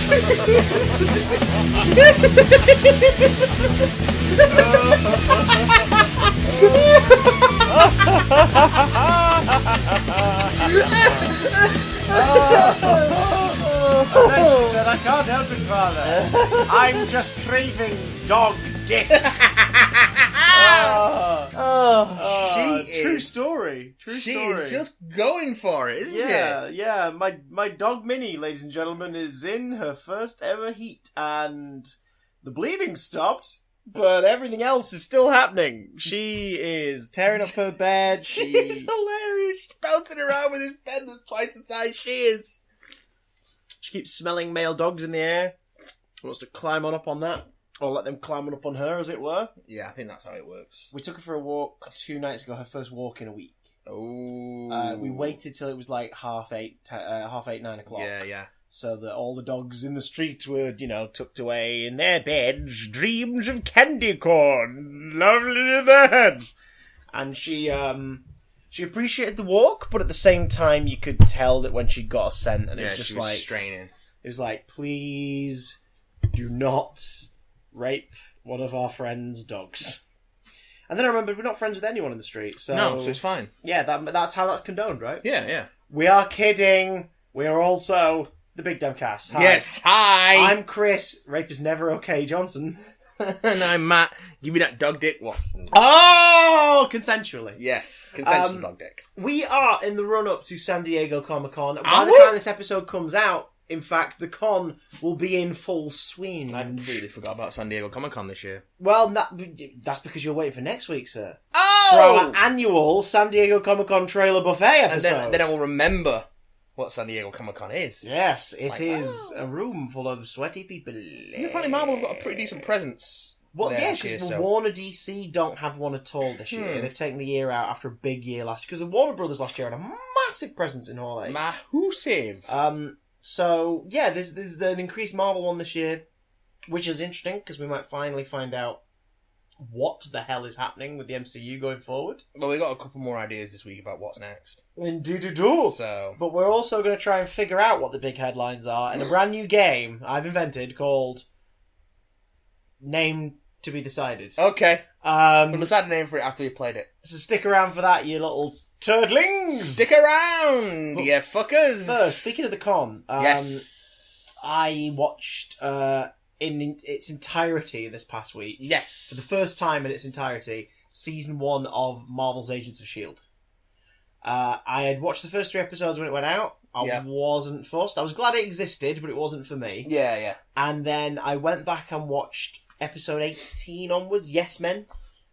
And then she said, I can't help it, Father. I'm just craving dog dick. True story. She is just going for it, isn't she? Yeah. My dog Minnie, ladies and gentlemen, is in her first ever heat, and the bleeding stopped, but everything else is still happening. She is tearing up her bed. She's hilarious. She's bouncing around with this bed that's twice the size she is. She keeps smelling male dogs in the air. Wants to climb on up on that. Or let them climb on up on her, as it were. Yeah, I think that's how it works. We took her for a walk 2 nights ago, her first walk in a week. Oh. We waited till it was like 8:30, 9 o'clock. Yeah. So that all the dogs in the street were, tucked away in their beds, dreams of candy corn, lovely in their head. And she appreciated the walk, but at the same time, you could tell that when she got a scent, and it was just she was straining. It was like, please do not rape one of our friends' dogs. And then I remembered we're not friends with anyone in the street, so... No, so it's fine. Yeah, that's how that's condoned, right? Yeah. We are kidding. We are also the Big Damn Cast. Hi. Yes, hi! I'm Chris. Rape is never okay, Johnson. And I'm Matt. Give me that dog dick, Watson. Oh! Consensually. Yes, consensual dog dick. We are in the run-up to San Diego Comic-Con. By Are the we? time this episode comes out, in fact, the con will be in full swing. I completely forgot about San Diego Comic-Con this year. Well, that's because you're waiting for next week, sir. Oh! For our annual San Diego Comic-Con trailer buffet episode. And then I will remember what San Diego Comic-Con is. Yes, it is a room full of sweaty people. Apparently Marvel have got a pretty decent presence. Well, yeah, because Warner DC don't have one at all this year. They've taken the year out after a big year last year. Because the Warner Brothers last year had a massive presence in Hall H. Massive. So, yeah, there's an increased Marvel one this year, which is interesting, because we might finally find out what the hell is happening with the MCU going forward. Well, we got a couple more ideas this week about what's next. Indeed. So, but we're also going to try and figure out what the big headlines are in a brand new game I've invented called Name to be Decided. Okay. We'll decide a name for it after we played it. So stick around for that, you little turdlings! Stick around, you fuckers! First, speaking of the con, yes, I watched in its entirety this past week. Yes. For the first time in its entirety, Season 1 of Marvel's Agents of S.H.I.E.L.D. I had watched the first 3 episodes when it went out. I wasn't fussed. I was glad it existed, but it wasn't for me. Yeah. And then I went back and watched episode 18 onwards, Yes Men,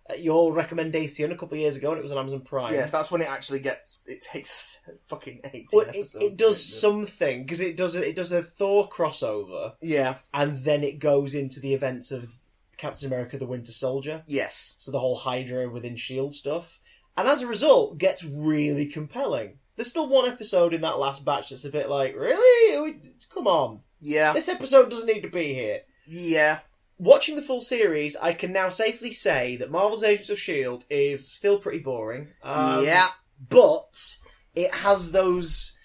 at your recommendation a couple of years ago, and it was on Amazon Prime. Yes, that's when it actually it takes fucking 18 episodes. It does something, because it does a Thor crossover. Yeah. And then it goes into the events of Captain America the Winter Soldier. Yes. So the whole Hydra within S.H.I.E.L.D. stuff. And as a result, gets really compelling. There's still one episode in that last batch that's a bit like, really? Come on. Yeah. This episode doesn't need to be here. Yeah. Watching the full series, I can now safely say that Marvel's Agents of S.H.I.E.L.D. is still pretty boring. Yeah. But it has those...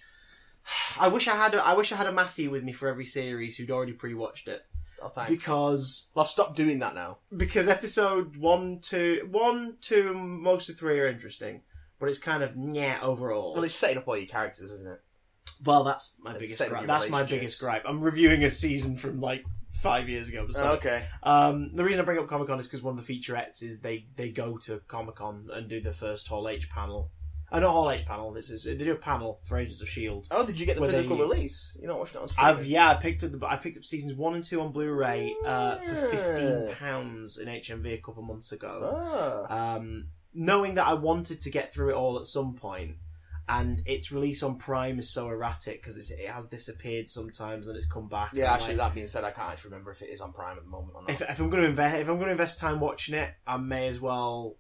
I wish I had a Matthew with me for every series who'd already pre-watched it. Oh, thanks. Because... Well, I've stopped doing that now. Because episode 1, 2, most of 3 are interesting. But it's kind of overall. Well, it's setting up all your characters, isn't it? Well, that's my biggest gripe. That's my biggest gripe. I'm reviewing a season from 5 years ago. So, okay. The reason I bring up Comic-Con is because one of the featurettes is they go to Comic-Con and do the first Hall H panel. Not Hall H panel. They do a panel for Agents of S.H.I.E.L.D. Oh, did you get the physical release? You're not watching it on streaming? I picked up seasons 1 and 2 on Blu-ray for £15 in HMV a couple months ago. Knowing that I wanted to get through it all at some point, and its release on Prime is so erratic because it has disappeared sometimes and it's come back. Yeah, actually, that being said, I can't actually remember if it is on Prime at the moment or not. If I'm going to invest time watching it, I may as well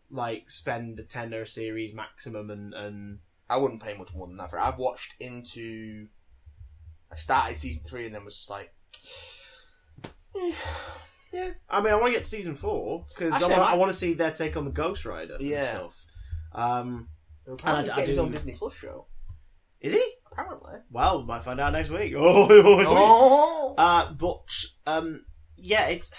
spend a tenner a series maximum and. I wouldn't pay much more than that for it. I've watched into. I started season 3 and then was just like. Yeah, I mean, I want to get to season 4 because I want to see their take on the Ghost Rider and stuff. Apparently he's getting his own Disney Plus show. Is he? Apparently. Well, we might find out next week. Oh. Yeah, it's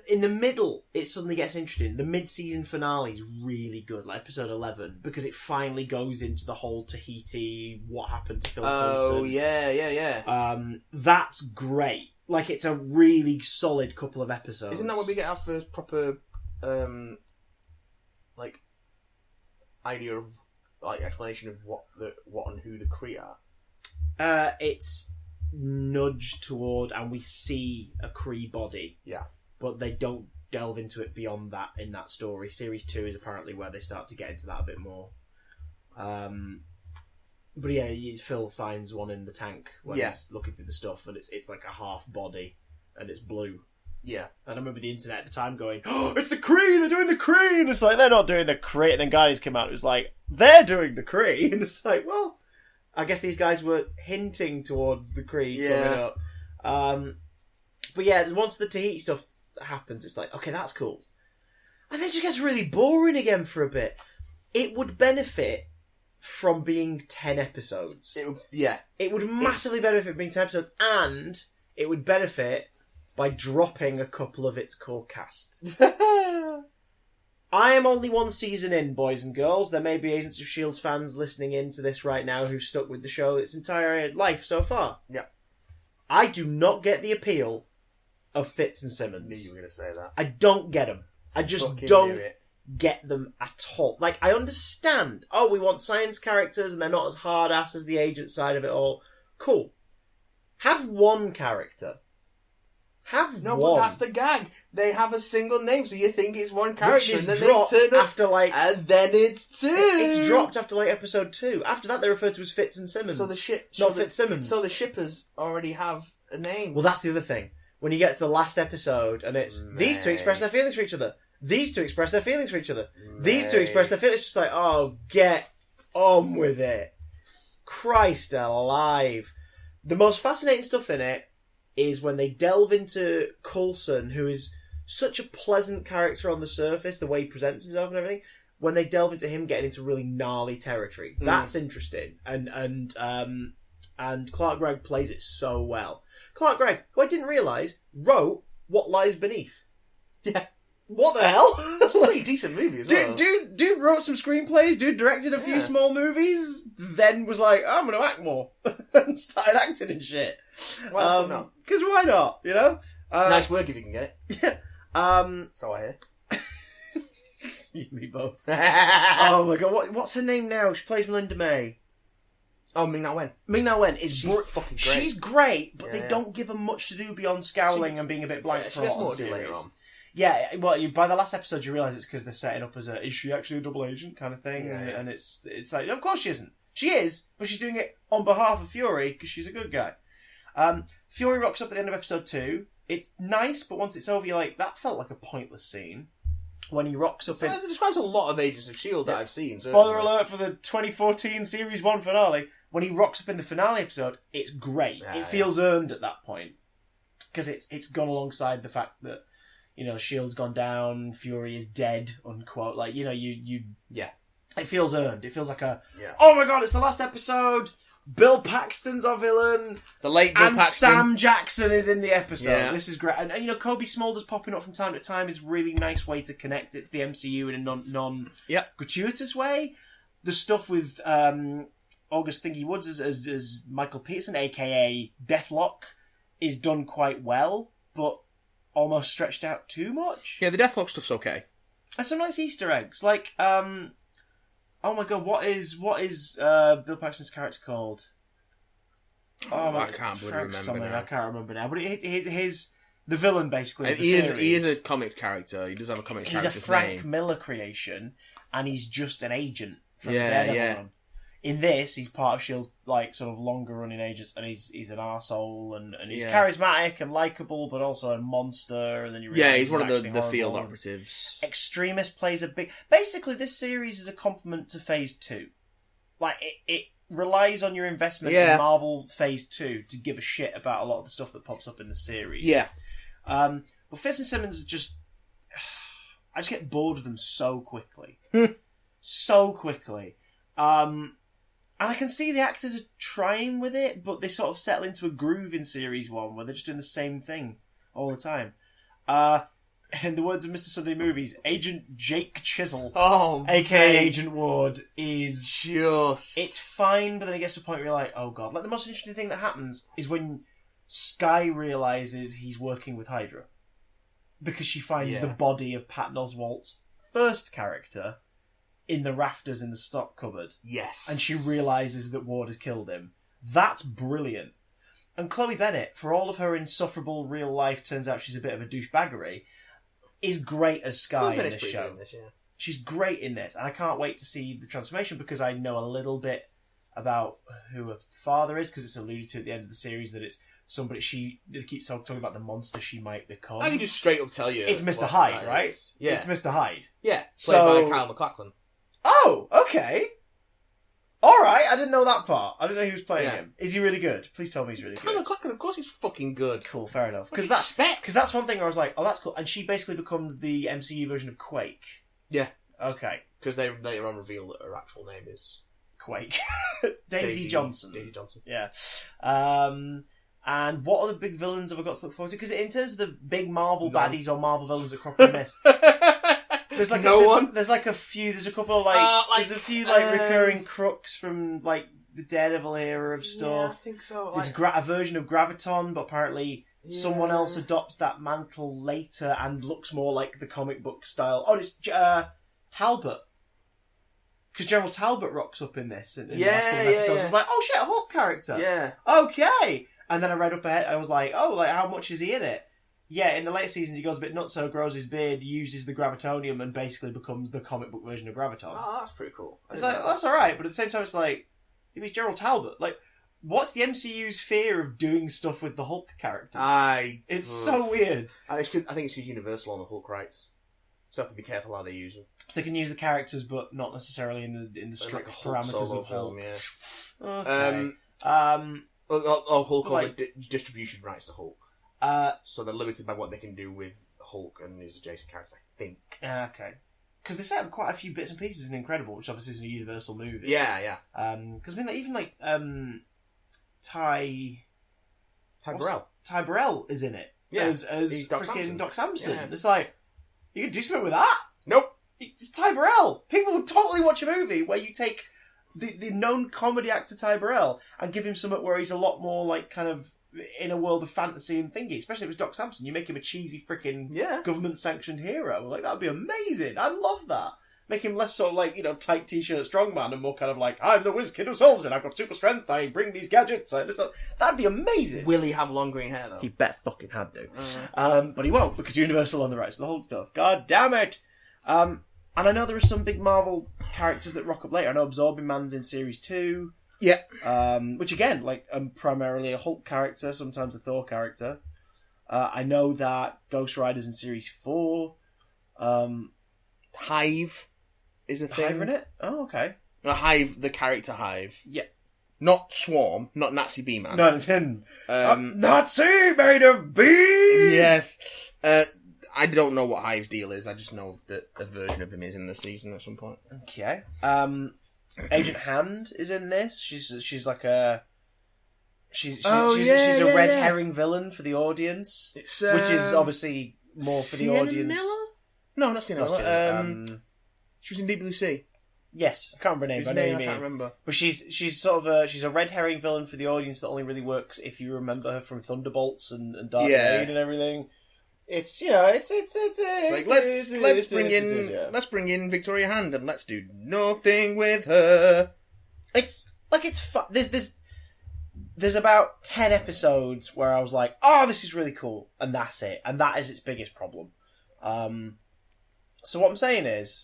in the middle. It suddenly gets interesting. The mid-season finale is really good, like episode 11, because it finally goes into the whole Tahiti. What happened to Phil Coulson? Oh yeah. That's great. Like, it's a really solid couple of episodes. Isn't that when we get our first proper, like, idea of, like, explanation of what and who the Kree are? It's nudged toward, and we see a Kree body. Yeah. But they don't delve into it beyond that in that story. Series 2 is apparently where they start to get into that a bit more. But yeah, Phil finds one in the tank when he's looking through the stuff, and it's like a half body, and it's blue. Yeah. And I remember the internet at the time going, "Oh, it's the Kree! They're doing the Kree!" And it's like, they're not doing the Kree. And then Guardians came out and it was like, they're doing the Kree! And it's like, well, I guess these guys were hinting towards the Kree coming up. But yeah, once the Tahiti stuff happens, it's like, okay, that's cool. And then it just gets really boring again for a bit. It would benefit from being 10 episodes. It would massively benefit from being 10 episodes, and it would benefit by dropping a couple of its core cast. I am only one season in, boys and girls. There may be Agents of S.H.I.E.L.D. fans listening into this right now who've stuck with the show its entire life so far. Yeah. I do not get the appeal of Fitz and Simmons. I knew you were going to say that. I don't get them. I just don't get them at all. Like, I understand, we want science characters and they're not as hard-ass as the agent side of it all. Cool. Have one character. But that's the gag. They have a single name, so you think it's one character, which is and then dropped they turn up, after and then it's two. It's dropped after like episode 2. After that, they're referred to as Fitz and Simmons. So the Fitzsimmons. So the shippers already have a name. Well, that's the other thing. When you get to the last episode, and it's these two express their feelings for each other. These two express their feelings for each other. These two express their feelings. It's just like, oh, get on with it. Christ alive. The most fascinating stuff in it is when they delve into Coulson, who is such a pleasant character on the surface, the way he presents himself and everything. When they delve into him getting into really gnarly territory, that's interesting. And Clark Gregg plays it so well. Clark Gregg, who I didn't realise, wrote What Lies Beneath. Yeah. What the hell? That's a pretty decent movie as well. Dude wrote some screenplays, dude directed a few small movies, then was like, I'm going to act more. And started acting and shit. Well, not. Because why not, you know? Nice work if you can get it. Yeah. So I hear. You and me both. Oh my god, what's her name now? She plays Melinda May. Oh, Ming-Na Wen. Ming-Na Wen is fucking great. She's great, but they don't give her much to do beyond scowling and being a bit blank for a lot of the series. Later on. Yeah, well, by the last episode you realise it's because they're setting up as is she actually a double agent kind of thing, and it's like, of course she isn't. She is, but she's doing it on behalf of Fury because she's a good guy. Fury rocks up at the end of episode 2. It's nice, but once it's over, you're like, that felt like a pointless scene. When he rocks up it describes a lot of Agents of S.H.I.E.L.D. that I've seen. Spoiler alert for the 2014 Series 1 finale. When he rocks up in the finale episode, it's great. It feels earned at that point. Because it's gone alongside the fact that, you know, S.H.I.E.L.D's gone down, Fury is dead, unquote. Like, you know, it feels earned. It feels like oh my god, it's the last episode. Bill Paxton's our villain. The late Bill Paxton. And Sam Jackson is in the episode. Yeah. This is great. And you know, Kobe Smulders popping up from time to time is a really nice way to connect it to the MCU in a non-gratuitous way. The stuff with August Thingy Woods as Michael Peterson, a.k.a. Deathlok, is done quite well, but almost stretched out too much. Yeah, the Deathlok stuff's okay. And some nice Easter eggs. Like, oh my god, what is Bill Paxton's character called? I can't remember now. I can't remember now. But his the villain basically. And he is a comic character. He does have a comic character. He's a Frank Miller creation, and he's just an agent from Daredevil run. In this, he's part of S.H.I.E.L.D.'s like sort of longer running agents, and he's an arsehole, and he's charismatic and likable, but also a monster. And then he's one of the field operatives. Extremist plays a big. Basically, this series is a complement to Phase 2. Like it relies on your investment in Marvel Phase 2 to give a shit about a lot of the stuff that pops up in the series. Yeah. But Fitz and Simmons I just get bored of them so quickly. So quickly. And I can see the actors are trying with it, but they sort of settle into a groove in Series 1 where they're just doing the same thing all the time. In the words of Mr. Sunday Movies, Agent Jake Chisel, a.k.a. Agent Ward, is just... It's fine, but then it gets to a point where you're like, oh god. Like, the most interesting thing that happens is when Skye realises he's working with Hydra. Because she finds the body of Patton Oswalt's first character in the rafters in the stock cupboard. Yes. And she realises that Ward has killed him. That's brilliant. And Chloe Bennett, for all of her insufferable real life, turns out she's a bit of a douchebaggery, is great as Skye in this show. She's great in this, and I can't wait to see the transformation because I know a little bit about who her father is, because it's alluded to at the end of the series that it's somebody they keep talking about the monster she might become. I can just straight up tell you. It's Mr. Hyde, right? Is. Yeah. It's Mr. Hyde. Yeah, played by Kyle MacLachlan. Oh, okay. Alright, I didn't know that part. I didn't know he was playing him. Is he really good? Please tell me he's really good. Kyle MacLachlan, of course he's fucking good. Cool, fair enough. Because that's one thing where I was like, oh, that's cool. And she basically becomes the MCU version of Quake. Yeah. Okay. Because they later on reveal that her actual name is... Quake. Daisy Johnson. Daisy Johnson. Yeah. And what other big villains have I got to look forward to? Because in terms of the big Marvel baddies or Marvel villains that crop in this... There's like there's like a few. There's a couple of there's a few recurring crooks from like the Daredevil era of stuff. Yeah, I think so. There's a version of Graviton, but apparently someone else adopts that mantle later and looks more like the comic book style. Oh, it's Talbot, because General Talbot rocks up in this. In the last couple of episodes. I was like, oh shit, a Hulk character. Yeah. Okay. And then I read up ahead. I was like, oh, like how much is he in it? Yeah, in the later seasons, he goes a bit nutso, grows his beard, uses the gravitonium, and basically becomes the comic book version of Graviton. Oh, that's pretty cool. It's like, that's alright, but at the same time, it's like, if he's Gerald Talbot, like, what's the MCU's fear of doing stuff with the Hulk characters? It's so weird. I think it's Universal on the Hulk rights, so have to be careful how they use them. So they can use the characters, but not necessarily in the strict parameters of Hulk. Yeah. Okay. Hulk on the distribution rights to Hulk. So they're limited by what they can do with Hulk and his adjacent characters, I think. Okay. Because they set up quite a few bits and pieces in Incredible, which obviously is a Universal movie. Yeah. Because Ty Burrell. Ty Burrell is in it. Yeah. As freaking Doc Samson. Yeah. It's like, you can do something with that? Nope. It's Ty Burrell. People would totally watch a movie where you take the known comedy actor Ty Burrell and give him something where he's a lot more like kind of in a world of fantasy and thingy, especially if it's Doc Samson. You make him a cheesy freaking government-sanctioned hero. Like, that would be amazing. I'd love that. Make him less sort of like, tight t-shirt strongman and more kind of like, I'm the whiz kid who solves it. I've got super strength. I bring these gadgets. That'd be amazing. Will he have long green hair, though? He bet fucking had to. But he won't, because Universal on the rights to the Hulk stuff. God damn it! And I know there are some big Marvel characters that rock up later. I know Absorbing Man's in Series 2. Yeah. Which again, primarily a Hulk character, sometimes a Thor character. I know that Ghost Rider's in Series 4. Hive is a thing. Hive in it? Oh, okay. Hive, the character Hive. Yeah. Not Swarm, not Nazi B-Man. No, Nazi made of bees! Yes. I don't know what Hive's deal is. I just know that a version of him is in the season at some point. Okay. Agent Hand is in this. She's like a... She's a red herring villain for the audience. Which is obviously more for the audience. Miller? No, not Sienna Miller. She was in Deep Blue Sea. Yes, I can't remember her name. I can't remember. But she's sort of she's a red herring villain for the audience that only really works if you remember her from Thunderbolts and Dark Blade and everything. It's let's bring in Victoria Hand and let's do nothing with her. It's fun. There's about 10 episodes where I was like, oh, this is really cool, and that's it, and that is its biggest problem. So what I'm saying is,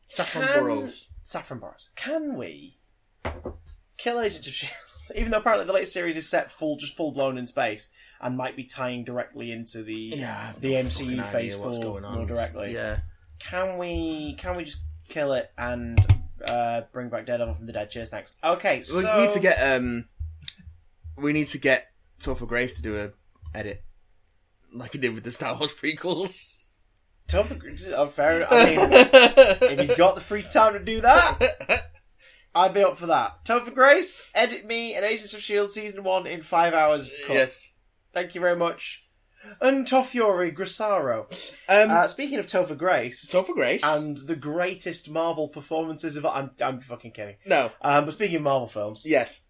Saffron Burrows. Can we kill Agents of S.H.I.E.L.D.? Even though apparently the latest series is set full blown in space and might be tying directly into the MCU Phase 4 more directly. Yeah. Can we just kill it and bring back Daredevil from the dead? Cheers, thanks. Okay, so we need to get Topher Grace to do a edit like he did with the Star Wars prequels. Fair. I mean, if he's got the free time to do that. I'd be up for that. Topher Grace, edit me an Agents of S.H.I.E.L.D. Season 1 in 5 hours. Cut. Yes. Thank you very much. And Tofyori Grisaro. Speaking of Topher Grace. And the greatest Marvel performances of... I'm fucking kidding. No. But speaking of Marvel films... Yes.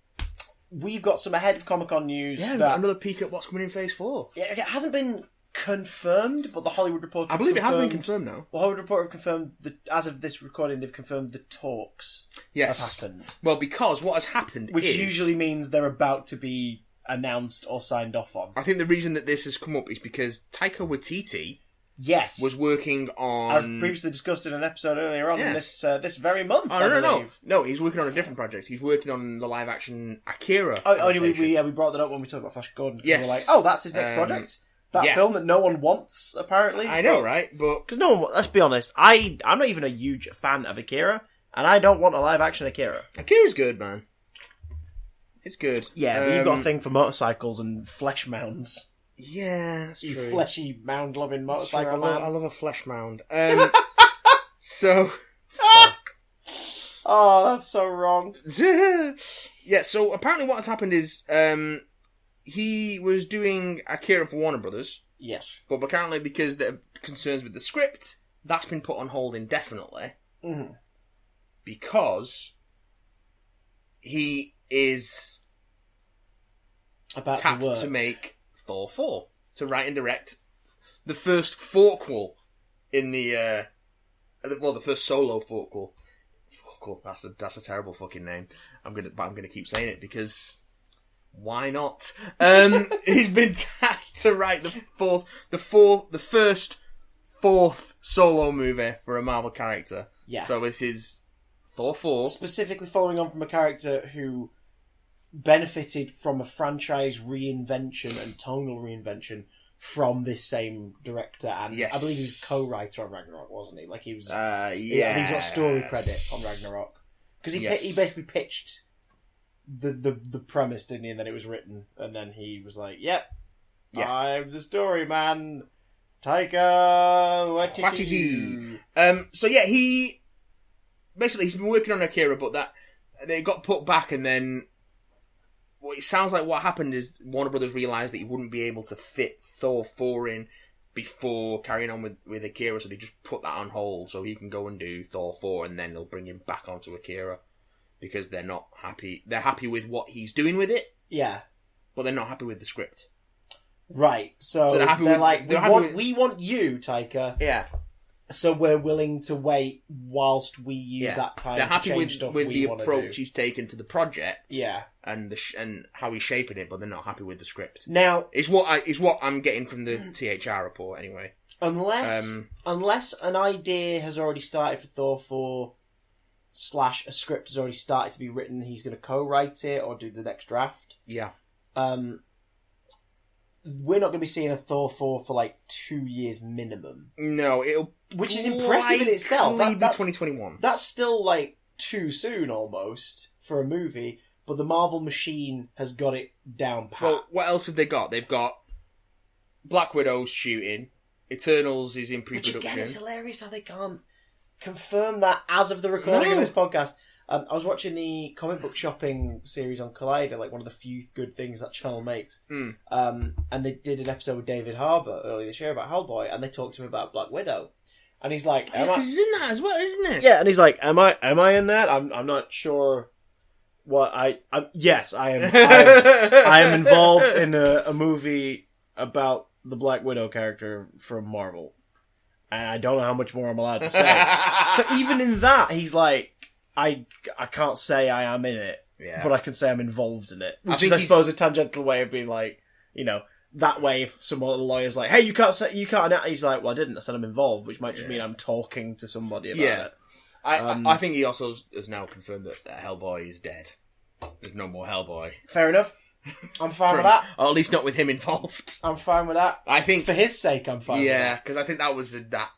We've got some ahead of Comic-Con news. Yeah, we've got another peek at what's coming in Phase 4. Yeah, it hasn't been confirmed, but the Hollywood Reporter... I believe it has been confirmed now. The Hollywood Reporter have confirmed, as of this recording, they've confirmed the talks have happened. Well, because what has happened Which usually means they're about to be announced or signed off on. I think the reason that this has come up is because Taika Waititi... Yes. Was working on... As previously discussed in an episode earlier on this very month, No, he's working on a different project. He's working on the live-action Akira we brought that up when we talked about Flash Gordon. Yes. We were like, that's his next project? That film that no one wants, apparently? I know, right? But because no one... Let's be honest, I'm not even a huge fan of Akira, and I don't want a live-action Akira. Akira's good, man. It's good. Yeah, but you've got a thing for motorcycles and flesh mounds. Yeah, that's true. You fleshy, mound-loving motorcycle man. I love a flesh mound. So... Fuck. Oh, that's so wrong. Yeah, so apparently what has happened is he was doing Akira for Warner Brothers. Yes. But apparently because there are concerns with the script, that's been put on hold indefinitely. Mm-hmm. Because he is about to make Thor 4, to write and direct the first forquel in the first solo forquel. That's a terrible fucking name. I'm gonna keep saying it because why not? He's been tasked to write the first fourth solo movie for a Marvel character. Yeah. So this is Thor 4, specifically following on from a character who benefited from a franchise reinvention and tonal reinvention from this same director, and I believe he was co-writer on Ragnarok, wasn't he? Like he was. He's got story credit on Ragnarok because he basically pitched the premise, didn't he? And then it was written, and then he was like, "Yep, I'm the story man." Taika Waititi. So yeah, he's been working on Akira, but that they got put back, and then. Well, it sounds like what happened is Warner Brothers realised that he wouldn't be able to fit Thor 4 in before carrying on with Akira, so they just put that on hold so he can go and do Thor 4 and then they'll bring him back onto Akira because they're not happy. They're happy with what he's doing with it. Yeah. But they're not happy with the script. Right. So we want you, Taika. Yeah. So we're willing to wait whilst we use that time they're happy to change stuff with the approach do. he's taken to the project. Yeah. And and how he's shaping it, but they're not happy with the script. Now, it's what I'm getting from the THR report anyway. Unless an idea has already started for Thor 4 / a script has already started to be written, he's going to co-write it or do the next draft. Yeah. We're not going to be seeing a Thor 4 for like 2 years minimum. No, which is impressive in itself. That's 2021. That's still like too soon almost for a movie, but the Marvel machine has got it down pat. Well, what else have they got? They've got Black Widow's shooting, Eternals is in pre-production. Which again, it's hilarious how they can't confirm that as of the recording of this podcast. I was watching the comic book shopping series on Collider, like one of the few good things that channel makes. And they did an episode with David Harbour earlier this year about Hellboy, and they talked to him about Black Widow. And he's like, he's in that as well, isn't it? Yeah, and he's like, am I in that? I'm not sure what yes, I am. I am involved in a movie about the Black Widow character from Marvel. And I don't know how much more I'm allowed to say. So even in that, he's like, I can't say I am in it, but I can say I'm involved in it. Which is, I suppose, a tangential way of being like, that way if someone, a lawyer's like, hey, you can't, he's like, well, I didn't, I said I'm involved, which might just mean I'm talking to somebody about it. I think he also has now confirmed that Hellboy is dead. There's no more Hellboy. Fair enough. I'm fine with that. Or at least not with him involved. I'm fine with that. I think for his sake, I'm fine with that. Yeah, because I think that was that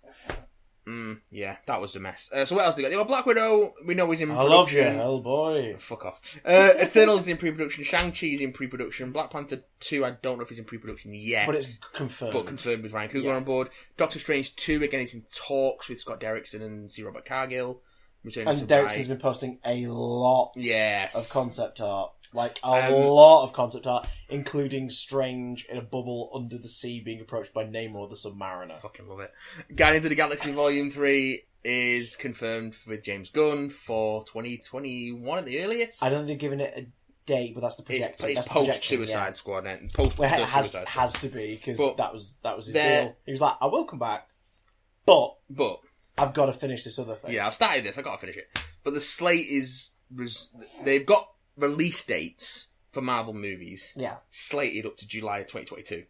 was the mess. So what else they got? They got Black Widow. We know he's in production. I love you, Hellboy. Fuck off. Eternals is in pre-production. Shang-Chi's in pre-production. Black Panther 2, I don't know if he's in pre-production yet. But it's confirmed. But confirmed with Ryan Coogler on board. Doctor Strange 2, again, it's in talks with Scott Derrickson and C. Robert Cargill. Returning to Derrickson's Bright. been posting a lot Yes. of concept art. Like, a lot of concept art, including Strange in a bubble under the sea being approached by Namor the Submariner. Fucking love it. Guardians of the Galaxy Volume 3 is confirmed with James Gunn for 2021 at the earliest. I don't think they're giving it a date, but that's the projection. It's post-Suicide Squad, and post Well, Suicide Squad. has to be, because that was his deal. He was like, I will come back, but I've got to finish this other thing. Yeah, I've started this, I've got to finish it. But the slate is... They've got release dates for Marvel movies slated up to July of 2022.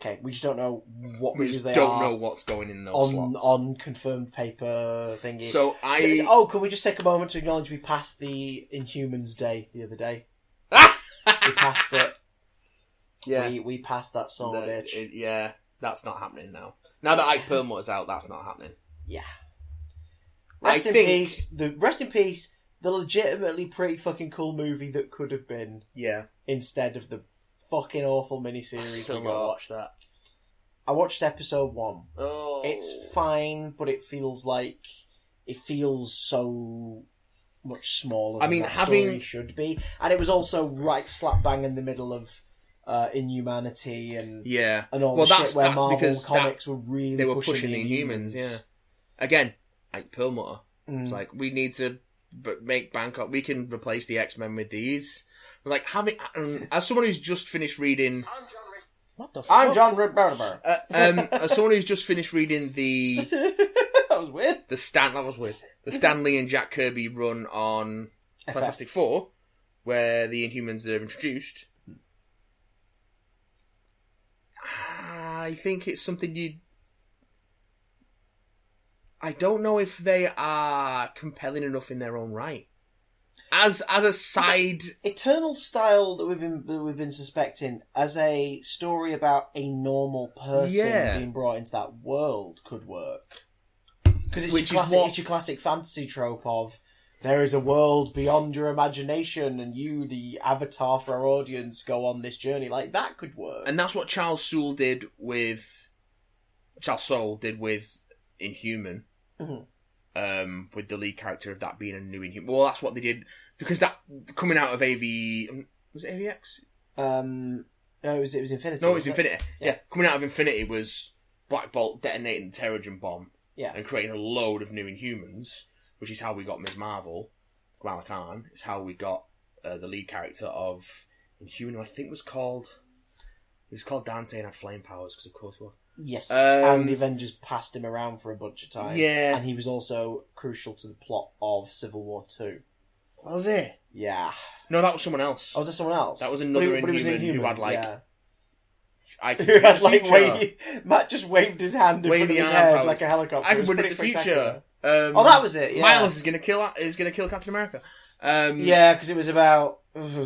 Okay, we just don't know what movies they are. We just don't know what's going in those slots. On confirmed paper thingy. So can we just take a moment to acknowledge we passed the Inhumans Day the other day? We passed it. Yeah. We passed that song, bitch. Yeah, that's not happening now. Now that Ike Perlmutter's out, that's not happening. Yeah. Rest in peace. Rest in peace. The legitimately pretty fucking cool movie that could have been. Yeah. Instead of the fucking awful miniseries. I still not watched that. I watched episode 1. Oh. It's fine, but it feels so much smaller than that story should be. And it was also right slap bang in the middle of Inhumanity and all the shit where Marvel Comics were really pushing the Inhumans. Yeah. Again, Ike Perlmutter. It's like, we need to make Bangkok. We can replace the X-Men with these. Like, as someone who's just finished reading... What the fuck? I'm John Ripburber. As someone who's just finished reading the... That was weird. That was weird. The Stan Lee and Jack Kirby run on Fantastic Four, where the Inhumans are introduced. I think it's something I don't know if they are compelling enough in their own right. As a side, Eternal style that we've been suspecting as a story about a normal person being brought into that world could work, because it's your classic fantasy trope of there is a world beyond your imagination, and you, the avatar for our audience, go on this journey. Like, that could work, and that's what Charles Soule did with Inhuman. Mm-hmm. With the lead character of that being a new Inhuman. Well, that's what they did, because that coming out of AV... Was it AVX? No, it was Infinity. No, it was Infinity. Yeah, coming out of Infinity was Black Bolt detonating the Terrigen bomb and creating a load of new Inhumans, which is how we got Ms. Marvel. Kamala Khan is how we got the lead character of Inhuman, who I think was called... He was called Dante and had flame powers, because of course he was. Yes, and the Avengers passed him around for a bunch of time. Yeah. And he was also crucial to the plot of Civil War 2. Was it? Yeah. No, that was someone else. Oh, was that someone else? That was another Inhuman who had, like... Who had, like, Matt just waved his hand in front of his head like a helicopter. I can predict the future. That was it, yeah. Miles is going to kill Captain America. Yeah, because it was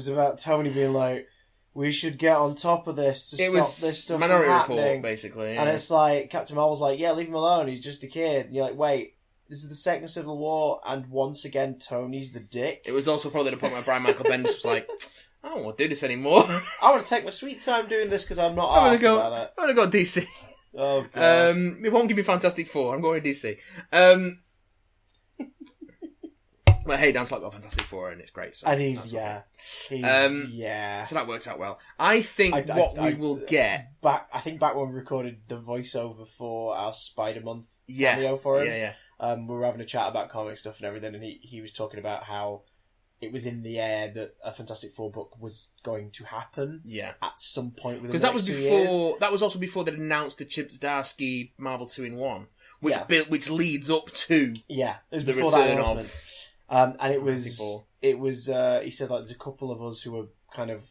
about Tony being like, we should get on top of this to stop this stuff Minority from happening. Report, basically. Yeah. And it's like, Captain Marvel's like, yeah, leave him alone, he's just a kid. And you're like, wait, this is the second Civil War, and once again, Tony's the dick? It was also probably the point where Brian Michael Bendis was like, I don't want to do this anymore. I want to take my sweet time doing this because I'm not asked about it. I'm going to go DC. Oh, God. It won't give me Fantastic Four. I'm going to DC. But hey, Dan Slott got Fantastic Four, and it's great. So and he's okay. So that works out well. I think we will get back. I think back when we recorded the voiceover for our Spider Month cameo for him. We were having a chat about comic stuff and everything, and he was talking about how it was in the air that a Fantastic Four book was going to happen. Yeah, at some point within the next 2 years. That was also before they announced the Chip Zdarsky Marvel 2-in-1, which leads up to it was the before return that of. And it was. He said, like, there's a couple of us who were kind of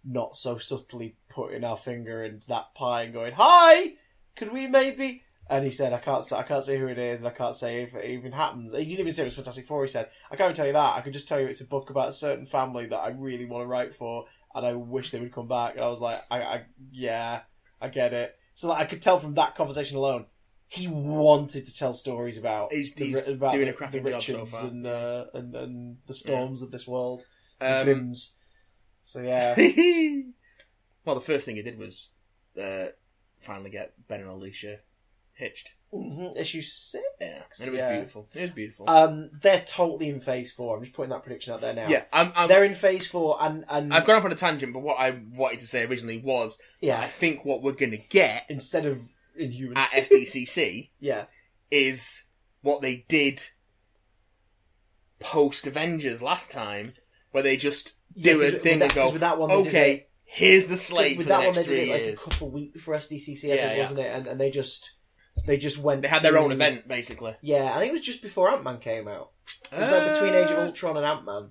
not so subtly putting our finger into that pie and going, "Hi, could we maybe?" And he said, "I can't say who it is, and I can't say if it even happens." He didn't even say it was Fantastic Four. He said, "I can't even tell you that. I can just tell you it's a book about a certain family that I really want to write for, and I wish they would come back." And I was like, "I get it." So I could tell from that conversation alone. He wanted to tell stories about he's doing a cracking job so far. And the storms of this world, the Grims. So yeah. Well, the first thing he did was finally get Ben and Alicia hitched. Issue 6. Yeah, and it was beautiful. It was beautiful. They're totally in Phase 4. I'm just putting that prediction out there now. Yeah, they're in Phase 4, and I've gone off on a tangent, but what I wanted to say originally was, I think what we're going to get instead of Inhumans at SDCC, is what they did post Avengers last time, where they just do a thing and go, okay, here's the slate for the next 3 years. Like a couple of weeks before SDCC, wasn't it? And they just went. They had their own event, basically. Yeah, I think it was just before Ant-Man came out. It was like between Age of Ultron and Ant-Man.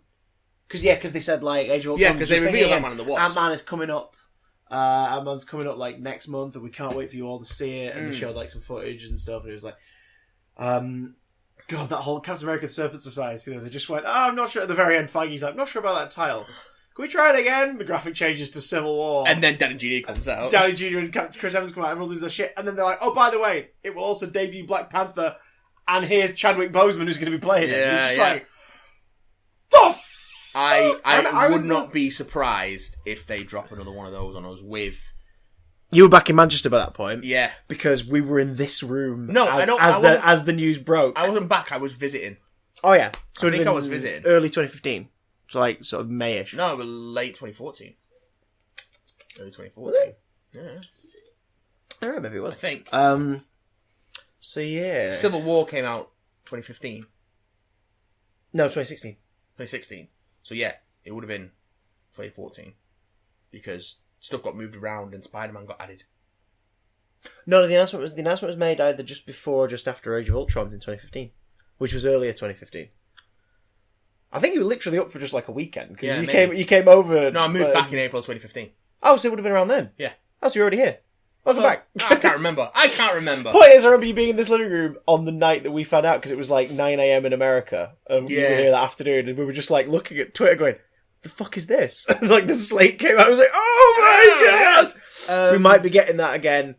Because they said like Age of Ultron. Yeah, because they revealed Ant-Man and the Wasp. Ant-Man is coming up. Ant-Man's coming up like next month, and we can't wait for you all to see it. And they showed like some footage and stuff, and it was like, God, that whole Captain America the Serpent Society. They just went, I'm not sure. At the very end, Feige's like, I'm not sure about that title. Can we try it again? The graphic changes to Civil War. And then Downey Jr. comes out. Downey Jr. and Chris Evans come out, everyone loses their shit. And then they're like, oh, by the way, it will also debut Black Panther, and here's Chadwick Boseman who's going to be playing it. And it's like, the fuck? I would not be surprised if they drop another one of those on us with... You were back in Manchester by that point. Yeah. Because we were in this room as the news broke. I wasn't back, I was visiting. Oh, yeah. So I think I was visiting. Early 2015. So like sort of Mayish. No, but late 2014. Early 2014. Really? Yeah. I don't know, maybe it was. I think. So yeah. Civil War came out 2015. No, 2016. 2016. So yeah, it would have been 2014. Because stuff got moved around and Spider-Man got added. No, the announcement was made either just before or just after Age of Ultron in 2015. Which was earlier 2015. I think you were literally up for just like a weekend because you came over. No, I moved back in April 2015. Oh, so it would have been around then. Yeah. Oh, so you're already here. Welcome back. I can't remember. Point is, I remember you being in this living room on the night that we found out because it was like 9 a.m. in America. You were here that afternoon, and we were just like looking at Twitter, going, "The fuck is this?" And like the slate came out. I was like, "Oh my god!" We might be getting that again.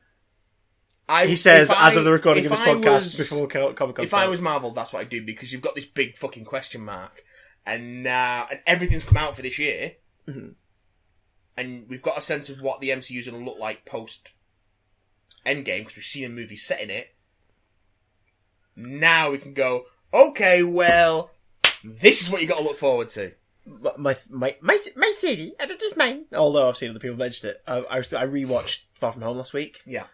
He says, as of the recording of this podcast, before Comic-Con If I was Marvel, that's what I'd do, because you've got this big fucking question mark. And everything's come out for this year, and we've got a sense of what the MCU is going to look like post Endgame because we've seen a movie set in it. Now we can go, okay, well, this is what you got to look forward to. My theory, and it is mine. Although I've seen other people mention it, I rewatched Far From Home last week. Yeah.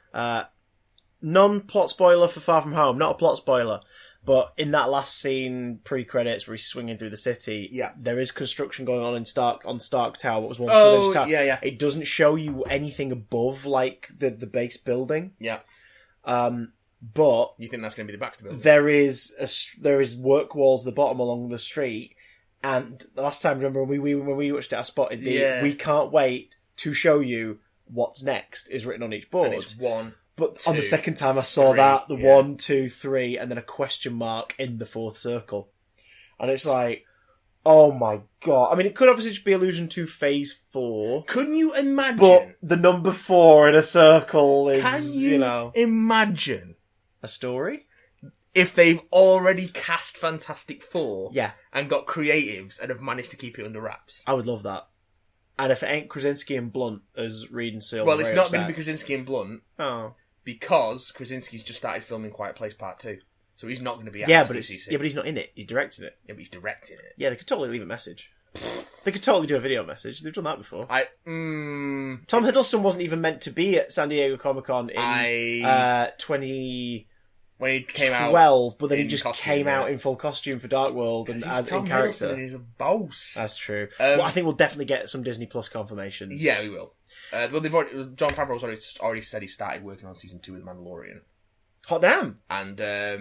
Non-plot spoiler for Far From Home, not a plot spoiler. But in that last scene, pre-credits, where he's swinging through the city, there is construction going on on Stark Tower, what was once Village Tower. Yeah. It doesn't show you anything above, like, the base building. Yeah. But... You think that's going to be the Baxter building? There is work walls at the bottom along the street, and the last time, remember, when we watched it, I spotted we can't wait to show you what's next is written on each board. And it's 1... But on the second time I saw 1, 2, 3, and then a question mark in the fourth circle. And it's like, oh my god. I mean, it could obviously just be allusion to Phase 4. Couldn't you imagine? But the number 4 in a circle is, Can you imagine a story? If they've already cast Fantastic Four and got creatives and have managed to keep it under wraps. I would love that. And if it ain't Krasinski and Blunt as Reed and Seal... Well, it's not going to be Krasinski and Blunt. Oh. Because Krasinski's just started filming Quiet Place Part 2. So he's not going to be at SDCC. But he's not in it. He's directing it. Yeah, but he's directing it. Yeah, they could totally leave a message. They could totally do a video message. They've done that before. Tom Hiddleston wasn't even meant to be at San Diego Comic-Con in 2012, when he came out, but then he just came out in full costume for Dark World and as in character. He's a boss. That's true. Well, I think we'll definitely get some Disney Plus confirmations. Yeah, we will. Well, Jon Favreau's already said he started working on season 2 of The Mandalorian. Hot damn! And I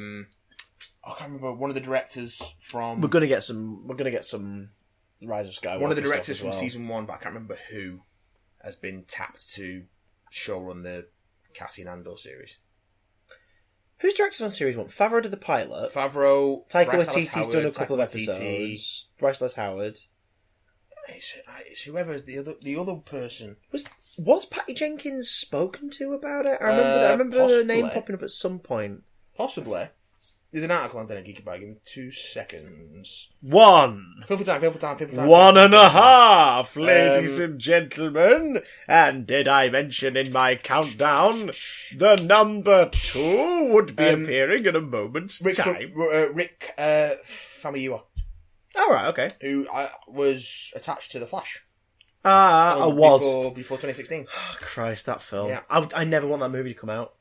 can't remember one of the directors from. We're gonna get some Rise of Skywalker. One of the directors from season 1, but I can't remember who, has been tapped to showrun the Cassian Andor series. Who's directed on series 1? Favreau did the pilot. Taika Waititi's done a couple of episodes. Bryce Dallas Howard. It's whoever's the other person. Was Patty Jenkins spoken to about it? I remember her name popping up at some point. Possibly. There's an article on the Geeky Bag. Give me 2 seconds. One. Feel for time. 1.5, ladies and gentlemen. And did I mention in my countdown, the number 2 would be appearing in a moment's time. Rick Famuyiwa. All right, okay. Who was attached to The Flash. I was. Before 2016. Oh, Christ, that film. Yeah. I never want that movie to come out.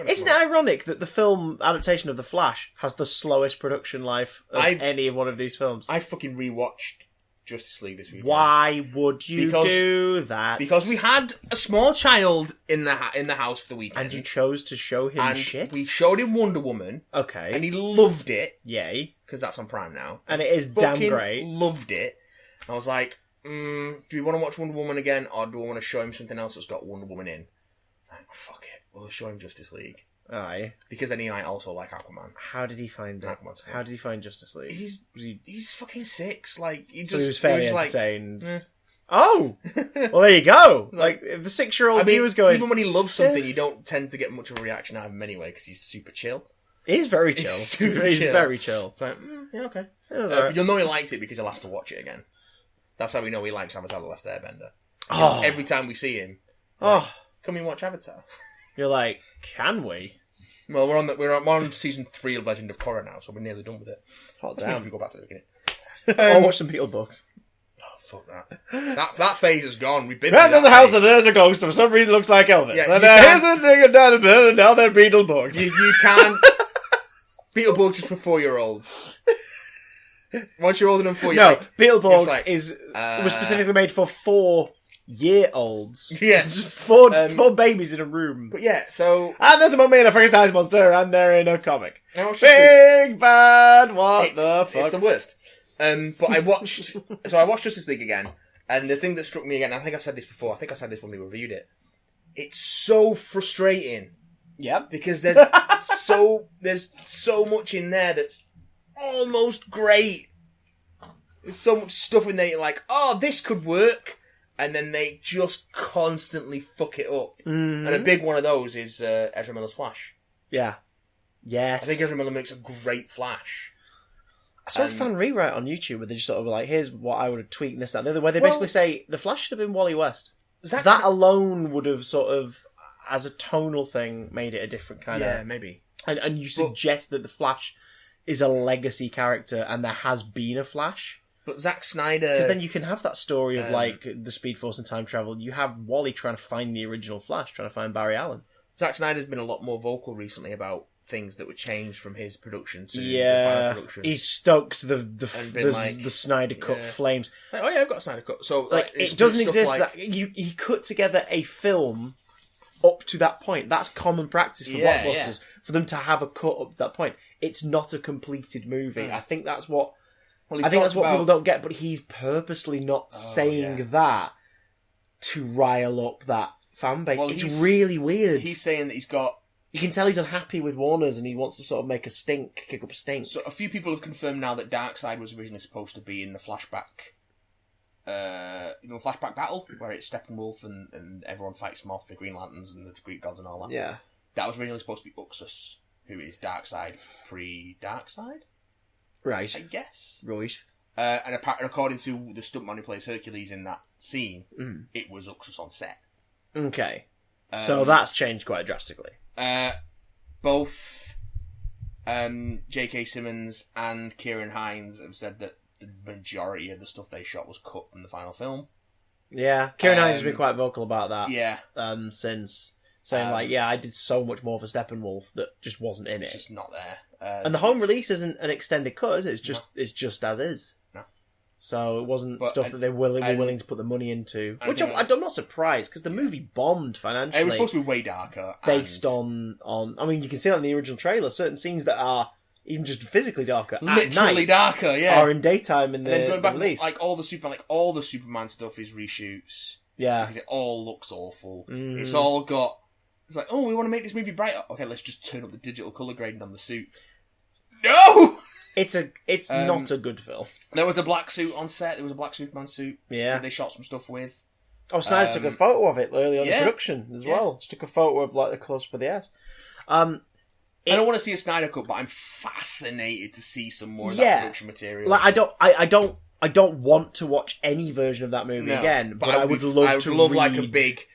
Isn't it ironic that the film adaptation of The Flash has the slowest production life of any of one of these films? I fucking rewatched Justice League this weekend. Why would you do that? Because we had a small child in the house for the weekend. And you chose to show him shit? We showed him Wonder Woman. Okay. And he loved it. Yay. Because that's on Prime now. And it is damn great. Loved it. And I was like, do we want to watch Wonder Woman again, or do we want to show him something else that's got Wonder Woman in? Like, fuck it. We'll show him Justice League. Aye. Because then he might also like Aquaman. How did he find it? Aquaman's fun. How did he find Justice League? He's fucking 6. Like, he was fairly entertained. Like, Oh! Well, there you go. Like the 6-year-old viewers going... Even when he loves something, you don't tend to get much of a reaction out of him anyway, because he's super chill. He's very chill. He's very chill. It's like, yeah, okay. Right. But you'll know he liked it because he'll have to watch it again. That's how we know he likes Avatar The Last Airbender. Oh. Every time we see him, like, come and watch Avatar. You're like, can we? Well, we're on season 3 of Legend of Korra now, so we're nearly done with it. Hot damn. We go back to the beginning. I'll watch some Beetlebugs. Oh, fuck that. That phase is gone. We've been. There's a house and there's a ghost. For some reason, it looks like Elvis. Yeah, and here's a thing down a bit, and now they're Beetlebugs. You can't. Beetlebugs is for 4-year-olds. Once you're older than 4, no, Beetlebugs was specifically made for 4-year-olds. Yes, just four babies in a room. But yeah, so and there's a mummy and a Frankenstein monster, and they're in a comic. Big bad, what the fuck? It's the worst. But I watched Justice League again, and the thing that struck me again, I think I said this before. I think I said this when we reviewed it. It's so frustrating. Yep. Because there's so much in there that's almost great. There's so much stuff in there you're like, oh, this could work, and then they just constantly fuck it up. Mm-hmm. And a big one of those is Ezra Miller's Flash. Yeah. Yes. I think Ezra Miller makes a great Flash. I saw a fan rewrite on YouTube where they just sort of like, here's what I would have tweaked this, that, and the other, where they basically say, the Flash should have been Wally West. That alone would have sort of, as a tonal thing, made it a different kind of... Yeah, maybe. And you suggest that the Flash is a legacy character and there has been a Flash. But Zack Snyder... Because then you can have that story of, like, the Speed Force and time travel. You have Wally trying to find the original Flash, trying to find Barry Allen. Zack Snyder's been a lot more vocal recently about things that were changed from his production to the final production. He's stoked the Snyder Cut flames. Like, oh yeah, I've got a Snyder Cut. So like it doesn't exist. Like... He cut together a film up to that point. That's common practice for blockbusters, for them to have a cut up to that point. It's not a completed movie. I think that's what people don't get. But he's purposely not saying that to rile up that fan base. It's really weird. He's saying that he's got... You can tell he's unhappy with Warner's and he wants to sort of kick up a stink. So a few people have confirmed now that Darkseid was originally supposed to be in the flashback, flashback battle, where it's Steppenwolf and everyone fights Moth, the Green Lanterns and the Greek gods and all that. Yeah. That was originally supposed to be Uxus, who is Darkseid pre-Darkseid? Right. I guess. Right. And according to the stuntman who plays Hercules in that scene, it was Uxus on set. Okay. So that's changed quite drastically. Both J.K. Simmons and Kieran Hines have said that the majority of the stuff they shot was cut from the final film. Yeah, Kieran Hines has been quite vocal about that. Yeah. Since saying I did so much more for Steppenwolf that just wasn't in it. It's just not there. And the home release isn't an extended cut, is it? It's just as is. No. So it wasn't stuff that they were willing to put the money into. Which I'm not surprised, because the movie bombed financially. It was supposed to be way darker. Based on... I mean, you can see that in the original trailer. Certain scenes that are even just physically darker literally darker, yeah, are in daytime in the release. Like all the Superman stuff is reshoots. Yeah. Because it all looks awful. Mm. It's all got... It's like, oh, we want to make this movie brighter. Okay, let's just turn up the digital colour grading on the suit. No! It's not a good film. There was a black suit on set. There was a black Superman suit. Yeah. That they shot some stuff with. Oh, Snyder took a photo of it early on in production as well. Just took a photo of like the close-up of the S. I don't want to see a Snyder Cut, but I'm fascinated to see some more of that Yeah. production material. Like, I don't want to watch any version of that movie again, but I would love to read... like a big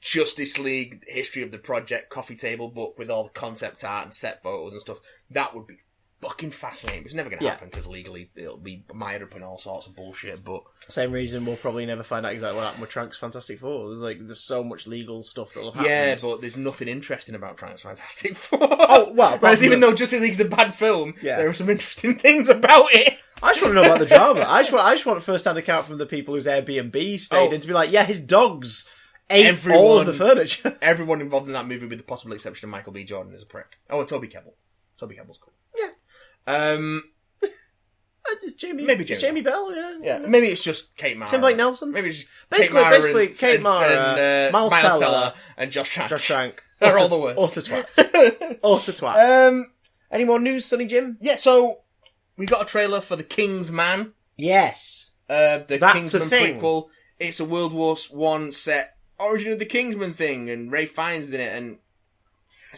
Justice League history of the project coffee table book with all the concept art and set photos and stuff. That would be fucking fascinating. It's never going to happen because legally it'll be mired up in all sorts of bullshit. But same reason we'll probably never find out exactly what happened with Trank's Fantastic Four. There's so much legal stuff that'll happen. Yeah, but there's nothing interesting about Trank's Fantastic Four. Oh well, whereas even though Justice League's a bad film, Yeah. there are some interesting things about it. I just want to know about the drama. I just want a first-hand account from the people whose Airbnb stayed in to be like, yeah, his dogs ate all of the furniture. Everyone involved in that movie, with the possible exception of Michael B. Jordan, is a prick. Oh, and Toby Kebbell. Toby Kebbell's cool. Yeah. It's Jamie Bell, yeah. Maybe it's just Kate Mara. Tim Blake Nelson. Maybe it's just basically Kate Mara, and Miles Teller, and Josh Trank. Josh Trank. They're all the worst. Utter twats. Utter twats. Any more news, Sonny Jim? Yeah. So we got a trailer for the Kingsman. Yes. The That's Kingsman a thing. prequel. It's a World War I set origin of the Kingsman thing, and Ray Fiennes in it, and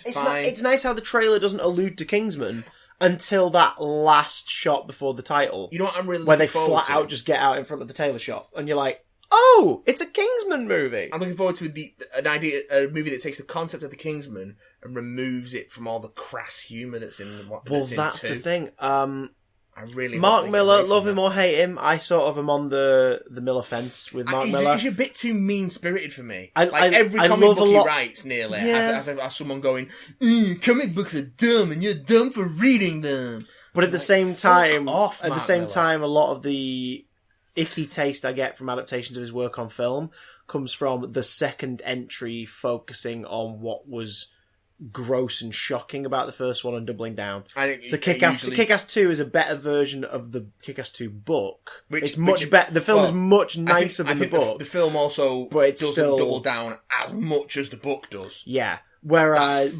it's nice how the trailer doesn't allude to Kingsman until that last shot before the title. You know what I'm really where they looking forward flat to? out just get out in front of the tailor shop, and you're like, oh, it's a Kingsman movie. I'm looking forward to a movie that takes the concept of the Kingsman and removes it from all the crass humour that's in what. Well, that's the thing. I really Mark Miller, love him or hate him, I sort of am on the Miller fence with Mark Miller. He's a bit too mean-spirited for me. Every I comic love book he writes, nearly, has someone going, comic books are dumb and you're dumb for reading them. But at the same time, Miller. a lot of the icky taste I get from adaptations of his work on film comes from the second entry focusing on what was gross and shocking about the first one and doubling down. So Kick-Ass 2 is a better version of the Kick-Ass 2 book. It's much better. The film is much nicer than the book. The film also doesn't double down as much as the book does. Yeah. Whereas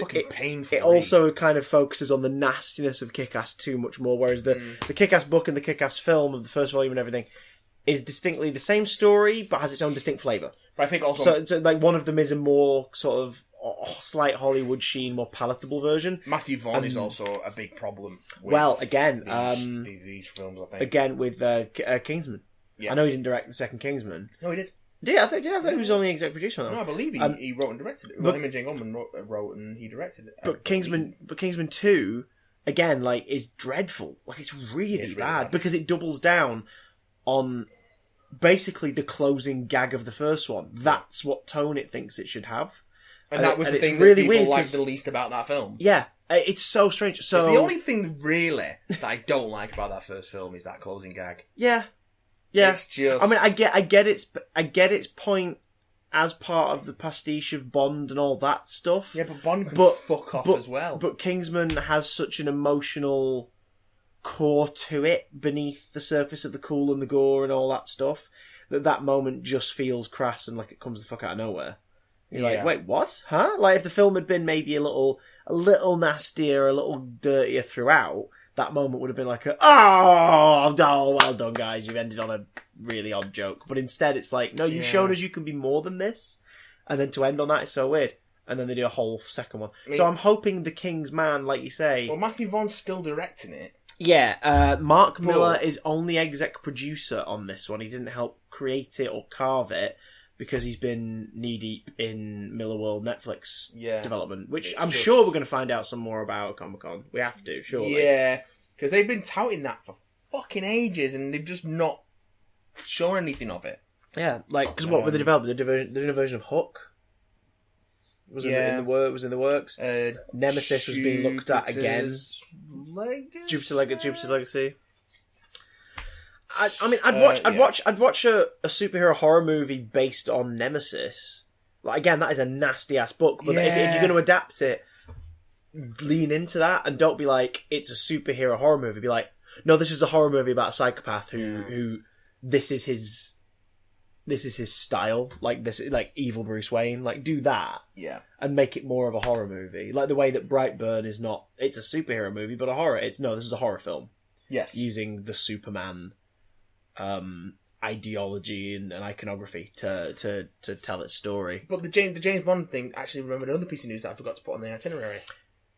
it also kind of focuses on the nastiness of Kick-Ass 2 much more, whereas the Kick-Ass book and the Kick-Ass film of the first volume and everything is distinctly the same story, but has its own distinct flavour. But I think also... So like, one of them is a more sort of slight Hollywood sheen, more palatable version. Matthew Vaughn is also a big problem with these films, I think. Again, with Kingsman. Yeah. I know he didn't direct the second Kingsman. No, he did. I thought he was only exec producer on that. No, I believe he wrote and directed it. Him and Jane Goldman wrote and he directed it. But Kingsman 2, again, like, is dreadful. Like, it's really bad because it doubles down on basically the closing gag of the first one. That's what tone it thinks it should have. And that was the thing really that people liked the least about that film. Yeah, it's so strange. So it's the only thing, really, that I don't like about that first film is that closing gag. Yeah. It's just... I mean, I get its point as part of the pastiche of Bond and all that stuff. Yeah, but Bond can fuck off as well. But Kingsman has such an emotional core to it beneath the surface of the cool and the gore and all that stuff that moment just feels crass and like it comes the fuck out of nowhere. You're like, wait, what? Huh? Like, if the film had been maybe a little nastier, a little dirtier throughout, that moment would have been like, well done, guys, you've ended on a really odd joke. But instead, it's like, no, you've shown us you can be more than this. And then to end on that is so weird. And then they do a whole second one. So I'm hoping the Kingsman, like you say... Well, Matthew Vaughn's still directing it. Yeah, Mark Miller is only exec producer on this one. He didn't help create it or carve it, because he's been knee-deep in Millarworld Netflix development, which I'm sure we're going to find out some more about at Comic-Con. We have to, surely. Yeah, because they've been touting that for fucking ages, and they've just not shown anything of it. Yeah, like, because what were they developing? They're doing a version of Hook? Was in the works. Nemesis was being looked at again. Jupiter's Legacy. I mean, I'd watch a superhero horror movie based on Nemesis. Like, again, that is a nasty ass book. But if you're going to adapt it, lean into that and don't be like, it's a superhero horror movie. Be like, no, this is a horror movie about a psychopath who this is his style. Like this, like evil Bruce Wayne. Like, do that. Yeah. And make it more of a horror movie. Like the way that Brightburn is not. It's a superhero movie, but a horror. This is a horror film. Yes. Using the Superman ideology and iconography to tell its story. But the James Bond thing, actually remembered another piece of news that I forgot to put on the itinerary.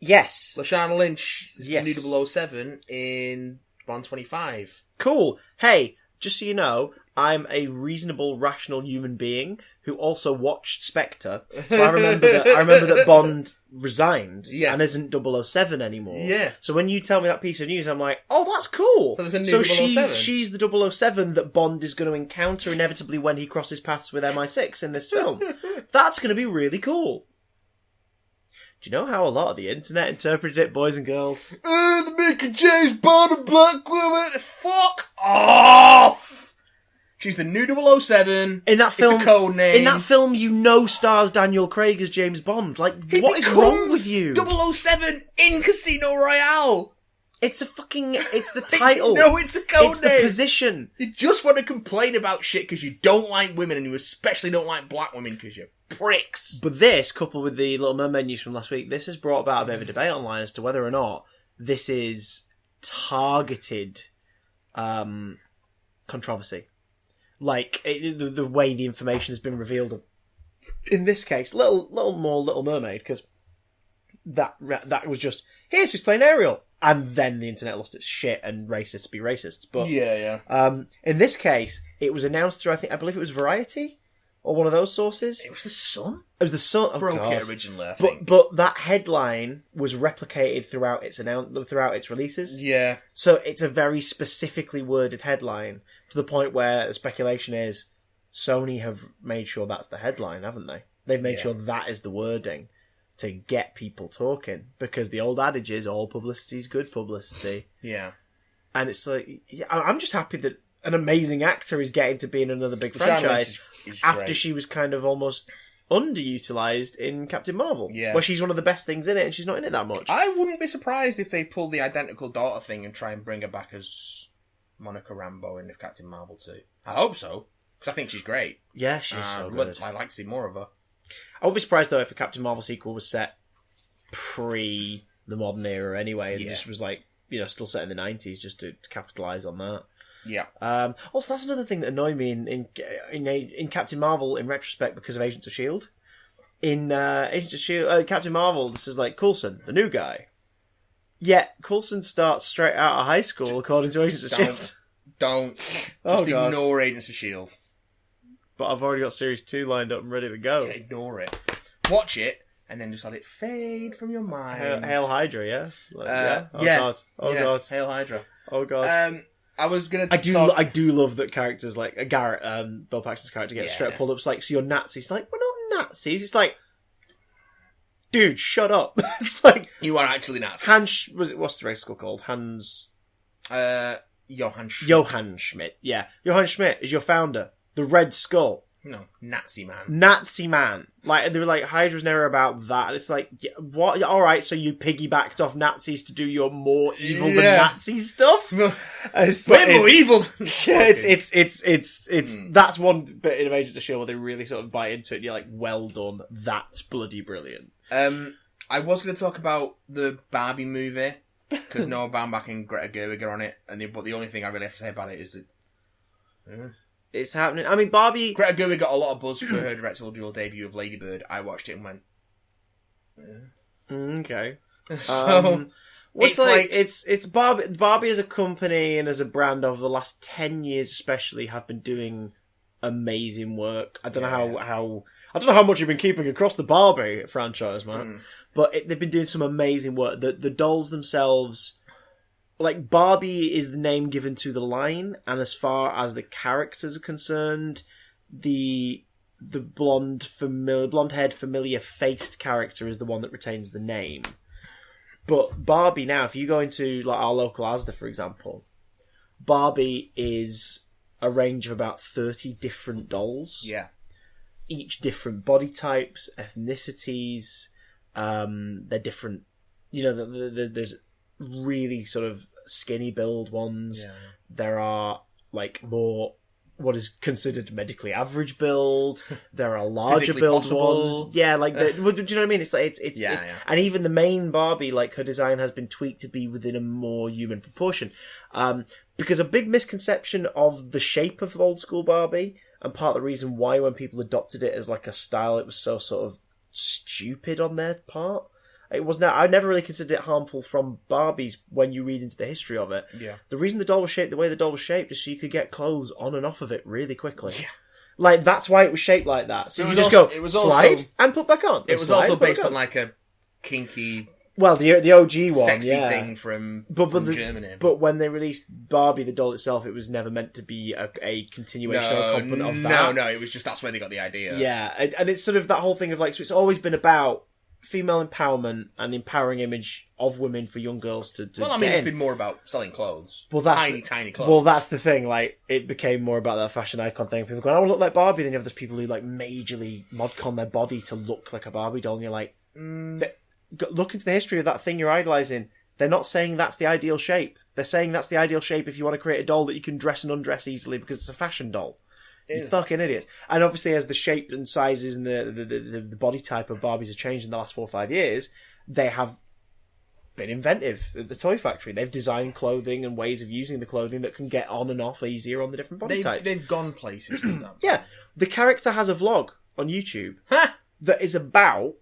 Yes. Lashana Lynch is Yes. the new 007 in Bond 25. Cool. Hey, just so you know, I'm a reasonable, rational human being who also watched Spectre. So I remember that Bond resigned and isn't 007 anymore. Yeah. So when you tell me that piece of news, I'm like, oh, that's cool. So there's a new 007. She's the 007 that Bond is going to encounter inevitably when he crosses paths with MI6 in this film. That's going to be really cool. Do you know how a lot of the internet interpreted it, boys and girls? They're making James Bond a black woman. Fuck off! She's the new 007. In that film, it's a code name. In that film, stars Daniel Craig as James Bond. Like, what is wrong with you? 007 in Casino Royale. It's the title. No, it's a code name. It's the position. You just want to complain about shit because you don't like women, and you especially don't like black women because you're pricks. But this, coupled with the Little Mermaid news from last week, this has brought about a bit of a debate online as to whether or not this is targeted controversy. Like, the way the information has been revealed. In this case, little more Little Mermaid, because that was just, here's who's playing Ariel. And then the internet lost its shit and racists be racists. But in this case, it was announced through, I believe it was Variety? Or one of those sources? It was The Sun? It was The Sun. Oh, broke God. it originally, I think. But that headline was replicated throughout its releases. Yeah. So it's a very specifically worded headline, to the point where the speculation is Sony have made sure that's the headline, haven't they? They've made sure that is the wording to get people talking, because the old adage is all publicity is good publicity. Yeah. And it's like, I'm just happy that an amazing actor is getting to be in another big franchise after great. She was kind of almost underutilized in Captain Marvel, where she's one of the best things in it, and she's not in it that much. I wouldn't be surprised if they pull the identical daughter thing and try and bring her back as Monica Rambeau in Captain Marvel 2. I hope so, because I think she's great. Yeah, she's so good. I'd like to see more of her. I would be surprised, though, if a Captain Marvel sequel was set pre the modern era anyway, and just was like, still set in the 90s, just to capitalise on that. Yeah. Also, that's another thing that annoyed me in Captain Marvel, in retrospect, because of Agents of S.H.I.E.L.D. In Agents of S.H.I.E.L.D., Captain Marvel, this is like Coulson, the new guy. Yet, Coulson starts straight out of high school, according to Agents of S.H.I.E.L.D. Don't. Just ignore Agents of S.H.I.E.L.D. But I've already got Series 2 lined up and ready to go. Yeah, ignore it. Watch it, and then just let it fade from your mind. Hail Hydra, yeah? God. God. Hail Hydra. Oh, God. I was gonna. I do love that characters like Garrett, Bill Paxton's character, gets straight pulled up. It's like, so you're Nazis? It's like, we're not Nazis. It's like, dude, shut up. It's like, you are actually Nazis. What's the race school called? Johann Schmidt. Johann Schmidt. Yeah, Johann Schmidt is your founder. The Red Skull. No, Nazi man. Nazi man. Like, they were like, Hydra's never about that. And it's like, what? Alright, so you piggybacked off Nazis to do your more evil than Nazi stuff? We're more evil. It's that's one bit in Agents of S.H.I.E.L.D. where they really sort of bite into it and you're like, well done. That's bloody brilliant. I was going to talk about the Barbie movie, because Noah Baumbach and Greta Gerwig are on it, but the only thing I really have to say about it is that... It's happening. I mean, Barbie... Greta Gerwig got a lot of buzz for her directorial debut of Lady Bird. I watched it and went... Okay. So... it's Barbie as a company and as a brand over the last 10 years especially have been doing amazing work. I don't know how much you've been keeping across the Barbie franchise, man. But they've been doing some amazing work. The dolls themselves... Like, Barbie is the name given to the line, and as far as the characters are concerned, the blonde-haired, familiar-faced character is the one that retains the name. But Barbie now, if you go into like our local Asda, for example, Barbie is a range of about 30 different dolls. Yeah. Each different body types, ethnicities, they're different. There's really sort of skinny build ones. Yeah. There are like more what is considered medically average build. There are larger build ones. Yeah, like do you know what I mean? It's like it's and even the main Barbie, like her design has been tweaked to be within a more human proportion. Because a big misconception of the shape of old school Barbie, and part of the reason why when people adopted it as like a style, it was so sort of stupid on their part, I never really considered it harmful from Barbies when you read into the history of it. Yeah. The reason the doll was shaped the way the doll was shaped is so you could get clothes on and off of it really quickly. Yeah. Like, that's why it was shaped like that. So you just slide and put back on. It was also based on like a kinky... Well, the OG one, sexy thing from Germany. But when they released Barbie, the doll itself, it was never meant to be a continuation or a component of that. No, it was just that's where they got the idea. Yeah, and it's sort of that whole thing of like, so it's always been about female empowerment and empowering image of women for young girls to Well, I mean, it's been more about selling clothes. Well, that's tiny clothes. Well, that's the thing. Like, it became more about that fashion icon thing. People going, I want to look like Barbie. Then you have those people who like majorly modcon their body to look like a Barbie doll, and you're like, look into the history of that thing you're idolising. They're not saying that's the ideal shape. They're saying that's the ideal shape if you want to create a doll that you can dress and undress easily because it's a fashion doll. You fucking idiots. And obviously, as the shape and sizes and the body type of Barbies have changed in the last 4 or 5 years, they have been inventive at the toy factory. They've designed clothing and ways of using the clothing that can get on and off easier on the different body types. They've gone places with that. Yeah. The character has a vlog on YouTube that is about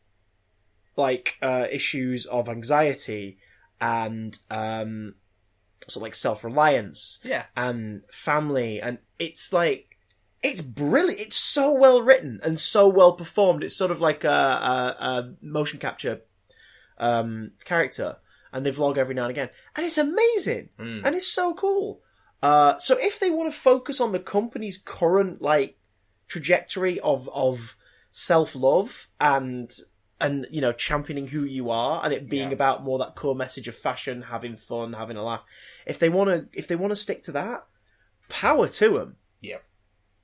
like issues of anxiety and sort of like self-reliance and family, and it's like, it's brilliant. It's so well written and so well performed. It's sort of like a motion capture character, and they vlog every now and again, and it's amazing and it's so cool. So if they want to focus on the company's current like trajectory of self-love and you know, championing who you are, and it being about more that core message of fashion, having fun, having a laugh, if they want to stick to that, power to them. Yep.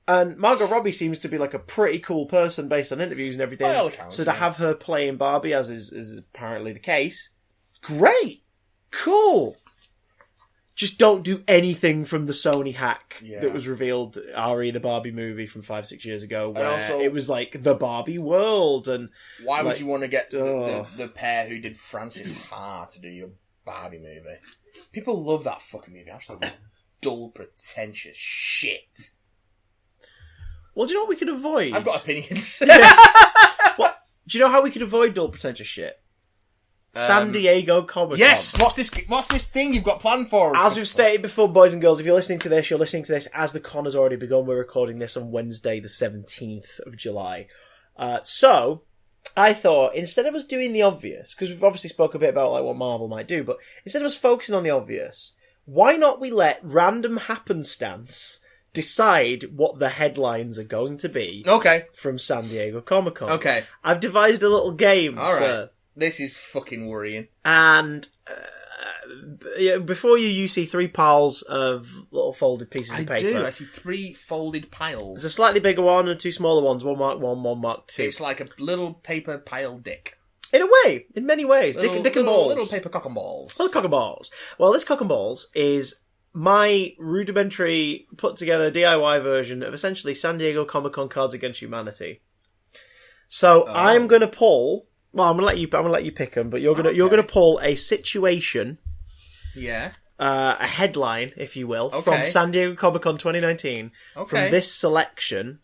And Margot Robbie seems to be like a pretty cool person based on interviews and everything. By all accounts, so to have her playing Barbie, as is apparently the case, great, cool. Just don't do anything from the Sony hack that was revealed, RE, the Barbie movie from 5-6 years ago, where also, it was like the Barbie world. And why would you want to get the pair who did Frances Ha to do your Barbie movie? People love that fucking movie. Absolutely dull, pretentious shit. Well, do you know what we could avoid? I've got opinions. Well, do you know how we could avoid dull, pretentious shit? San Diego Comic-Con. Yes! What's this thing you've got planned for us? As we've stated before, boys and girls, if you're listening to this as the con has already begun. We're recording this on Wednesday, the 17th of July. So, I thought, instead of us doing the obvious, because we've obviously spoke a bit about like what Marvel might do, but instead of us focusing on the obvious, why not we let random happenstance decide what the headlines are going to be from San Diego Comic-Con. Okay. I've devised a little game, all right. sir. This is fucking worrying. And before you see 3 piles of little folded pieces of paper. I do. I see 3 folded piles. There's a slightly bigger one and 2 smaller ones. One marked 1, one marked 2. It's like a little paper pile dick. In a way. In many ways. Dick and balls. Little paper cock and balls. Little cock and balls. Well, this cock and balls is my rudimentary, put together DIY version of essentially San Diego Comic-Con Cards Against Humanity. So I'm going to pull... Well, I'm gonna let you pick them, but you're gonna pull a situation, a headline, if you will, from San Diego Comic-Con 2019, from this selection,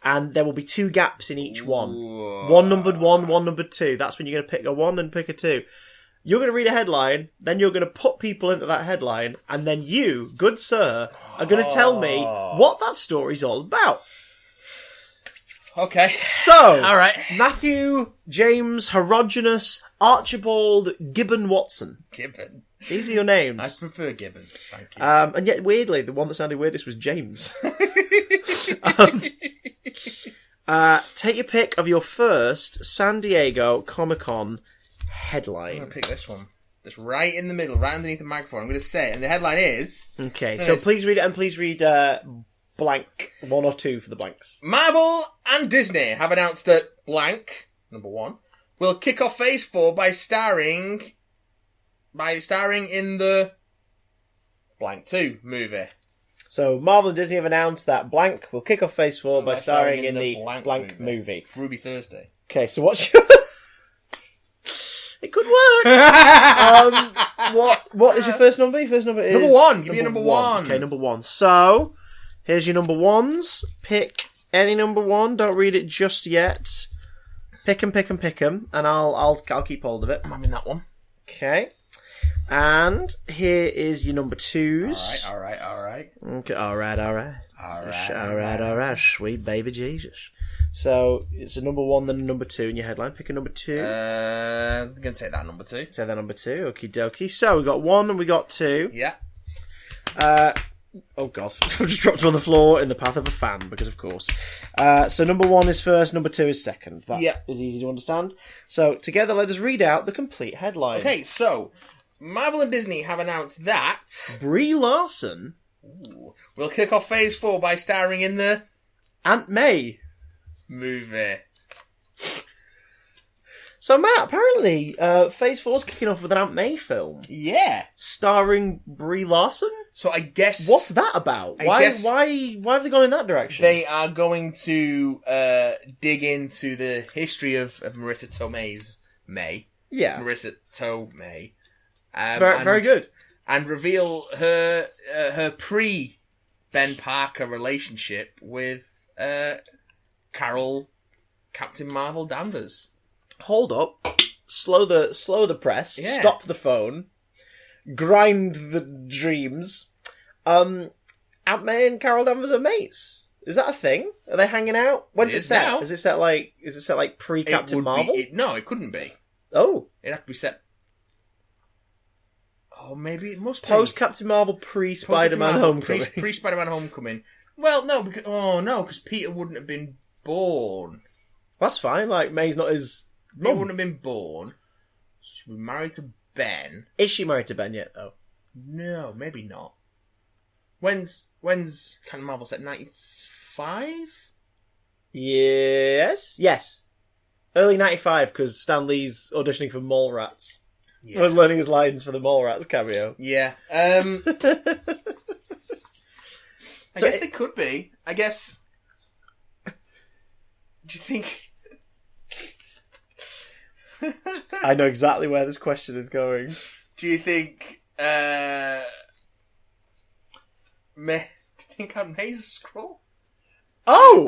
and there will be 2 gaps in each one. Whoa. One numbered 1, one numbered 2. That's when you're gonna pick a 1 and pick a 2. You're gonna read a headline, then you're gonna put people into that headline, and then you, good sir, are gonna tell me what that story's all about. Okay. So, all right. Matthew, James, Herogenus, Archibald, Gibbon Watson. Gibbon. These are your names. I prefer Gibbon. Thank you. And yet, weirdly, the one that sounded weirdest was James. Take your pick of your first San Diego Comic-Con headline. I'm going to pick this one. That's right in the middle, right underneath the microphone. I'm going to say it, and the headline is... Okay, so please read it, and please read... blank, 1 or 2 for the blanks. Marvel and Disney have announced that blank, number 1, will kick off Phase 4 by starring in the blank 2 movie. So Marvel and Disney have announced that blank will kick off Phase 4 by starring in the blank movie. Ruby Thursday. Okay, so what's your... It could work. What is your first number? Your first number is... Number 1. Give me a number 1. Okay, number 1. So... Here's your number 1s. Pick any number 1. Don't read it just yet. Pick 'em, and I'll keep hold of it. I'm having that one. Okay. And here is your number 2s. All right. Okay, all right. Sweet baby Jesus. So it's a number 1, then a number 2 in your headline. Pick a number 2. I'm going to take that number 2. Take that number 2. Okie dokie. So we got 1 and we got 2. Yeah. Oh god, I've just dropped on the floor in the path of a fan, because of course. So number 1 is first, number 2 is second. That is easy to understand. So together, let us read out the complete headline. Okay, so Marvel and Disney have announced that Brie Larson will kick off Phase 4 by starring in the Aunt May movie. So Matt, apparently Phase 4 is kicking off with an Aunt May film. Yeah. Starring Brie Larson? So I guess... What's that about? Why have they gone in that direction? They are going to dig into the history of Marissa Tomei's May. Yeah. Marissa Tomei. Very good. And reveal her pre-Ben Parker relationship with Carol Captain Marvel Danvers. Hold up. Slow the press. Yeah. Stop the phone. Grind the dreams. Aunt May and Carol Danvers are mates. Is that a thing? Are they hanging out? When's it set? Now. Is it set like pre-Captain Marvel? No, it couldn't be. Oh. It'd have to be set... Oh, maybe it must be. Post-Captain Marvel, pre-Spider-Man Homecoming. Pre-Spider-Man Homecoming. Well, no, because Peter wouldn't have been born. That's fine, like, May's not his He mum. wouldn't have been born. She'd be married to Ben. Is she married to Ben yet, though? No, maybe not. When's Captain Marvel set? 95? Yes. Early 95, because Stan Lee's auditioning for Mallrats. Yeah. I was learning his lines for the Mallrats cameo. Yeah. I guess they could be. I guess... Do you think... I know exactly where this question is going. Do you think... Do you think Aunt May's a Skrull? Oh!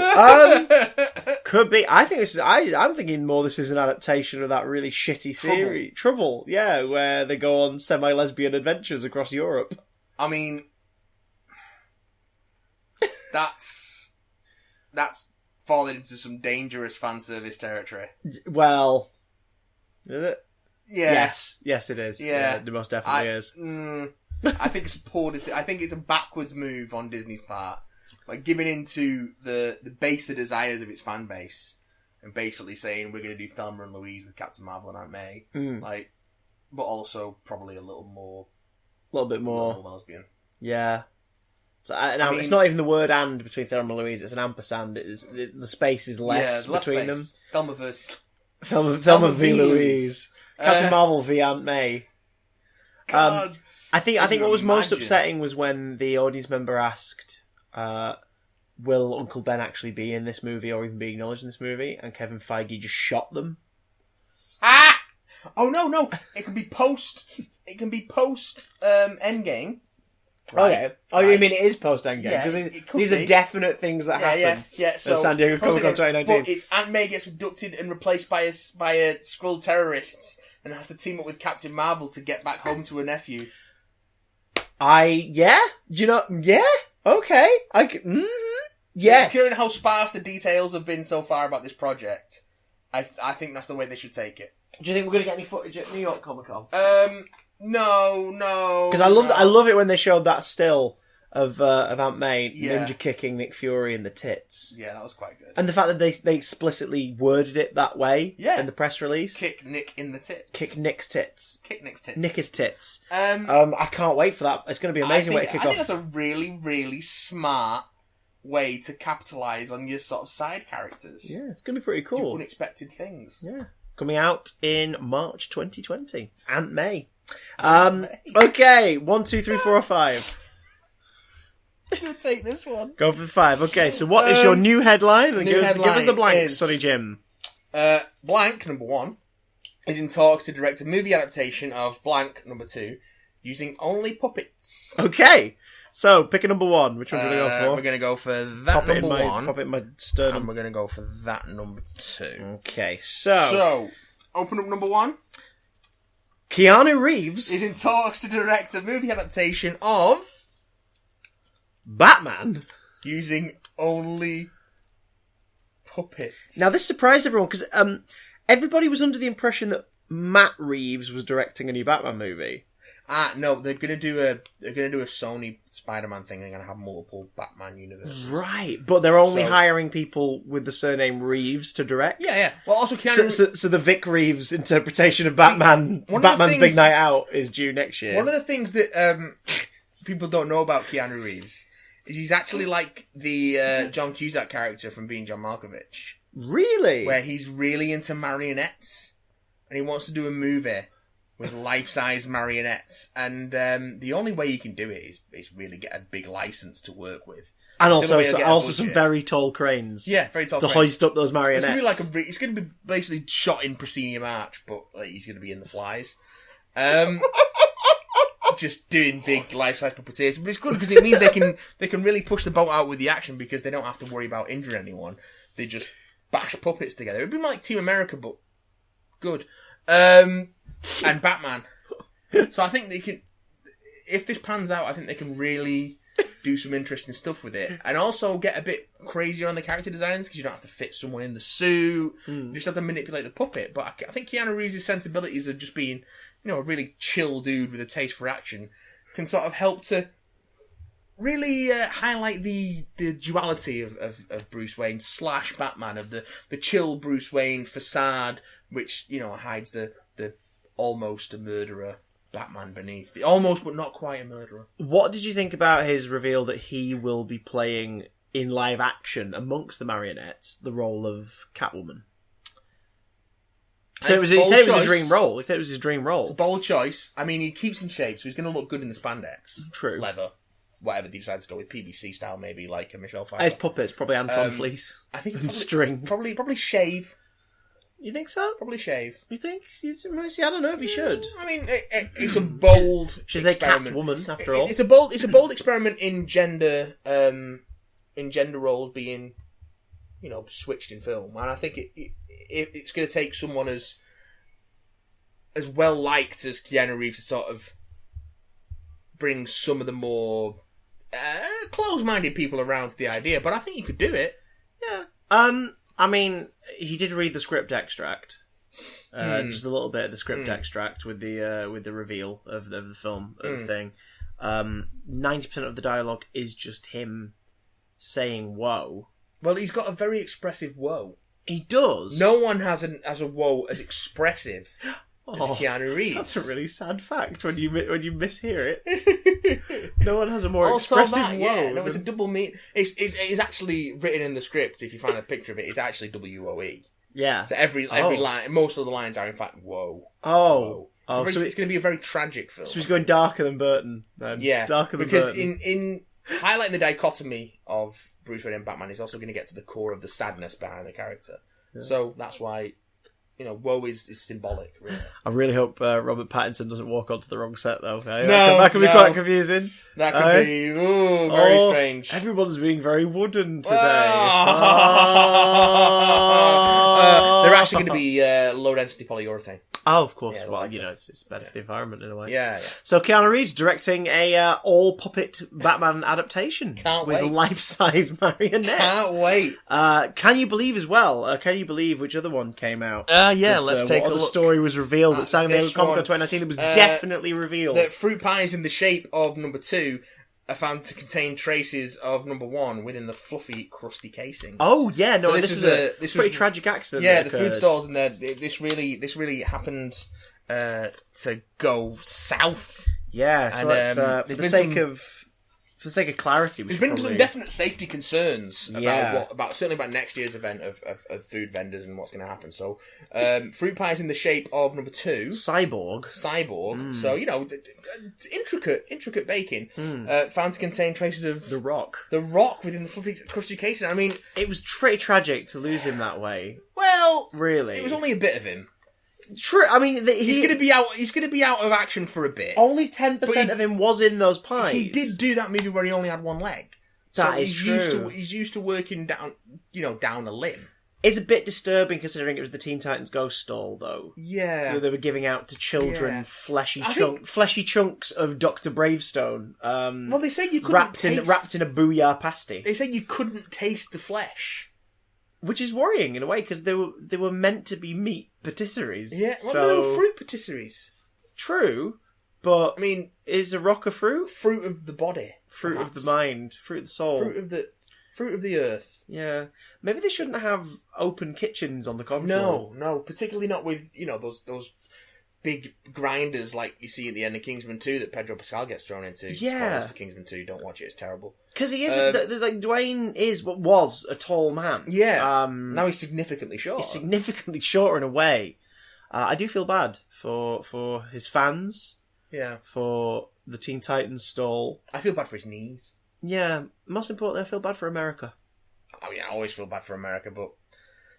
Could be. I think this is... I'm thinking more this is an adaptation of that really shitty series. Trouble, yeah, where they go on semi-lesbian adventures across Europe. I mean... That's falling into some dangerous fan service territory. Well... Is it? Yeah. Yes, it is. Yeah. It most definitely is. I think it's a poor decision. I think it's a backwards move on Disney's part. Like, giving into the baser desires of its fan base and basically saying we're going to do Thelma and Louise with Captain Marvel and Aunt May. Like, but also probably a little bit more lesbian. Yeah. So, it's not even the word "and" between Thelma and Louise, it's an ampersand. The space is less between them. Thelma versus... Thelma v. Louise. Captain Marvel v. Aunt May. God. I think what was most upsetting was when the audience member asked, will Uncle Ben actually be in this movie or even be acknowledged in this movie? And Kevin Feige just shot them. Ah! Oh, no. It can be post Endgame. Right. Okay. Oh, you mean it is post Endgame? Yes, these are definite things that happen. Yeah. So San Diego Comic-Con 2019. But it's Aunt May gets abducted and replaced by a Skrull terrorists and has to team up with Captain Marvel to get back home to her nephew. Yeah? Okay. Yes. Considering how sparse the details have been so far about this project, I think that's the way they should take it. Do you think we're going to get any footage at New York Comic Con? No. Because I love it when they showed that still of Aunt May ninja kicking Nick Fury in the tits. Yeah, that was quite good. And the fact that they explicitly worded it that way in the press release. Kick Nick in the tits. Kick Nick's tits. Kick Nick's tits. Nick his tits. I can't wait for that. It's going to be an amazing way to kick off. I think that's a really, really smart way to capitalise on your sort of side characters. Yeah, it's going to be pretty cool. Do unexpected things. Yeah. Coming out in March 2020. Aunt May. Okay, 1, 2, 3, 4, or 5. I'm going to take this one. Go for the 5. Okay, so what is your new headline? And give us the blank, is, sorry, Jim. Blank, number 1, is in talks to direct a movie adaptation of blank, number 2, using only puppets. Okay. So, pick a number one. Which one do we go for? We're going to go for that number one. Pop it in my sternum. And we're going to go for that number two. Okay, so... open up number one. Keanu Reeves is in talks to direct a movie adaptation of... Batman. Using only puppets. Now, this surprised everyone, because everybody was under the impression that Matt Reeves was directing a new Batman movie. No, they're gonna do a Sony Spider-Man thing. They're gonna have multiple Batman universes. Right, but they're only hiring people with the surname Reeves to direct. Yeah. Well, also Keanu. So the Vic Reeves interpretation of Batman's Big Night Out is due next year. One of the things that people don't know about Keanu Reeves is he's actually like the John Cusack character from Being John Malkovich. Really? Where he's really into marionettes, and he wants to do a movie with life-size marionettes, and the only way you can do it is really get a big license to work with, and also some very tall cranes. Yeah, very tall to cranes. Hoist up those marionettes. It's going to be basically shot in proscenium arch, but he's going to be in the flies, just doing big life-size puppeteers. But it's good because it means they can really push the boat out with the action because they don't have to worry about injuring anyone. They just bash puppets together. It'd be like Team America, but good. And Batman. So I think they can, if this pans out, I think they can really do some interesting stuff with it. And also get a bit crazier on the character designs, because you don't have to fit someone in the suit. You just have to manipulate the puppet. But I think Keanu Reeves' sensibilities of just being, a really chill dude with a taste for action can sort of help to really highlight the duality of Bruce Wayne / Batman, of the chill Bruce Wayne facade, which, hides the almost a murderer Batman beneath. Almost, but not quite a murderer. What did you think about his reveal that he will be playing in live action amongst the marionettes the role of Catwoman? So he said it was a dream role. He said it was his dream role. It's a bold choice. I mean, he keeps in shape, so he's going to look good in the spandex. True. Leather. Whatever they decide to go with, PVC style maybe, like a Michelle Pfeiffer. His puppets, probably Antoine Fleece. I think and string. Probably shave. You think so? Probably shave. You think? I don't know if he should. I mean, it's a bold. She's a Catwoman, after all. It's a bold experiment in gender roles being, switched in film, and I think it's going to take someone as well liked as Keanu Reeves to sort of bring some of the more close-minded people around to the idea. But I think you could do it. Yeah. I mean, he did read the script extract, just a little bit of the script extract with the reveal of the film of the thing. 90% of the dialogue is just him saying "whoa." Well, he's got a very expressive whoa. He does. No one has a whoa as expressive as Keanu Reeves. That's a really sad fact when you mishear it. No one has a more expressive whoa. Yeah, no, it's a double mean. It's actually written in the script. If you find a picture of it, it's actually WOE. Yeah. So every line, most of the lines are in fact whoa. Oh. Whoa. So it's going to be a very tragic film. So he's going darker than Burton. Then. Yeah, darker than Burton. Because in highlighting the dichotomy of Bruce Wayne and Batman, he's also going to get to the core of the sadness behind the character. Yeah. So that's why. Woe is symbolic, really. I really hope Robert Pattinson doesn't walk onto the wrong set, though. That could be quite confusing. That could be very strange. Everyone's being very wooden today. They're actually going to be low-density polyurethane. Oh, of course. Yeah, well, it's better for the environment in a way. Yeah. So Keanu Reeves directing a all-puppet Batman adaptation with life-size marionettes. Can't wait. Can you believe as well? Can you believe which other one came out? Let's take a look. The story was revealed at San Diego Comic Con 2019. It was definitely revealed. That fruit pies in the shape of number 2 are found to contain traces of number 1 within the fluffy, crusty casing. Oh yeah, no, so this was pretty tragic accident. Yeah, the food stalls in there. This really happened to go south. Yeah, so let's, for the sake of clarity, there's been some definite safety concerns about certainly about next year's event of food vendors and what's going to happen. So, fruit pies in the shape of number 2, cyborg. So intricate baking, found to contain traces of the rock within the fluffy, crusty casing. I mean, it was pretty tragic to lose him that way. Well, really, it was only a bit of him. True. I mean, he's going to be out. He's going to be out of action for a bit. Only 10% of him was in those pies. He did do that movie where he only had one leg. That is true. He's used to working down, down a limb. It's a bit disturbing considering it was the Teen Titans Ghost stall, though. Yeah. They were giving out to children fleshy chunks of Dr. Bravestone. Well, they said you couldn't wrapped in a booyah pasty. They said you couldn't taste the flesh. Which is worrying in a way, because they were meant to be meat patisseries. Yeah, well, they were fruit patisseries. True, but I mean, is a rock a fruit? Fruit of the body. Fruit of the mind. Fruit of the soul. Fruit of the earth. Yeah. Maybe they shouldn't have open kitchens on the con floor. No, particularly not with, those big grinders like you see at the end of Kingsman 2 that Pedro Pascal gets thrown into. Yeah. Spoilers for Kingsman 2, don't watch it, it's terrible. Because he isn't, Dwayne was a tall man. Yeah. Now he's significantly short. He's significantly shorter in a way. I do feel bad for his fans. Yeah. For the Teen Titans stall. I feel bad for his knees. Yeah, most importantly, I feel bad for America. I mean, I always feel bad for America, but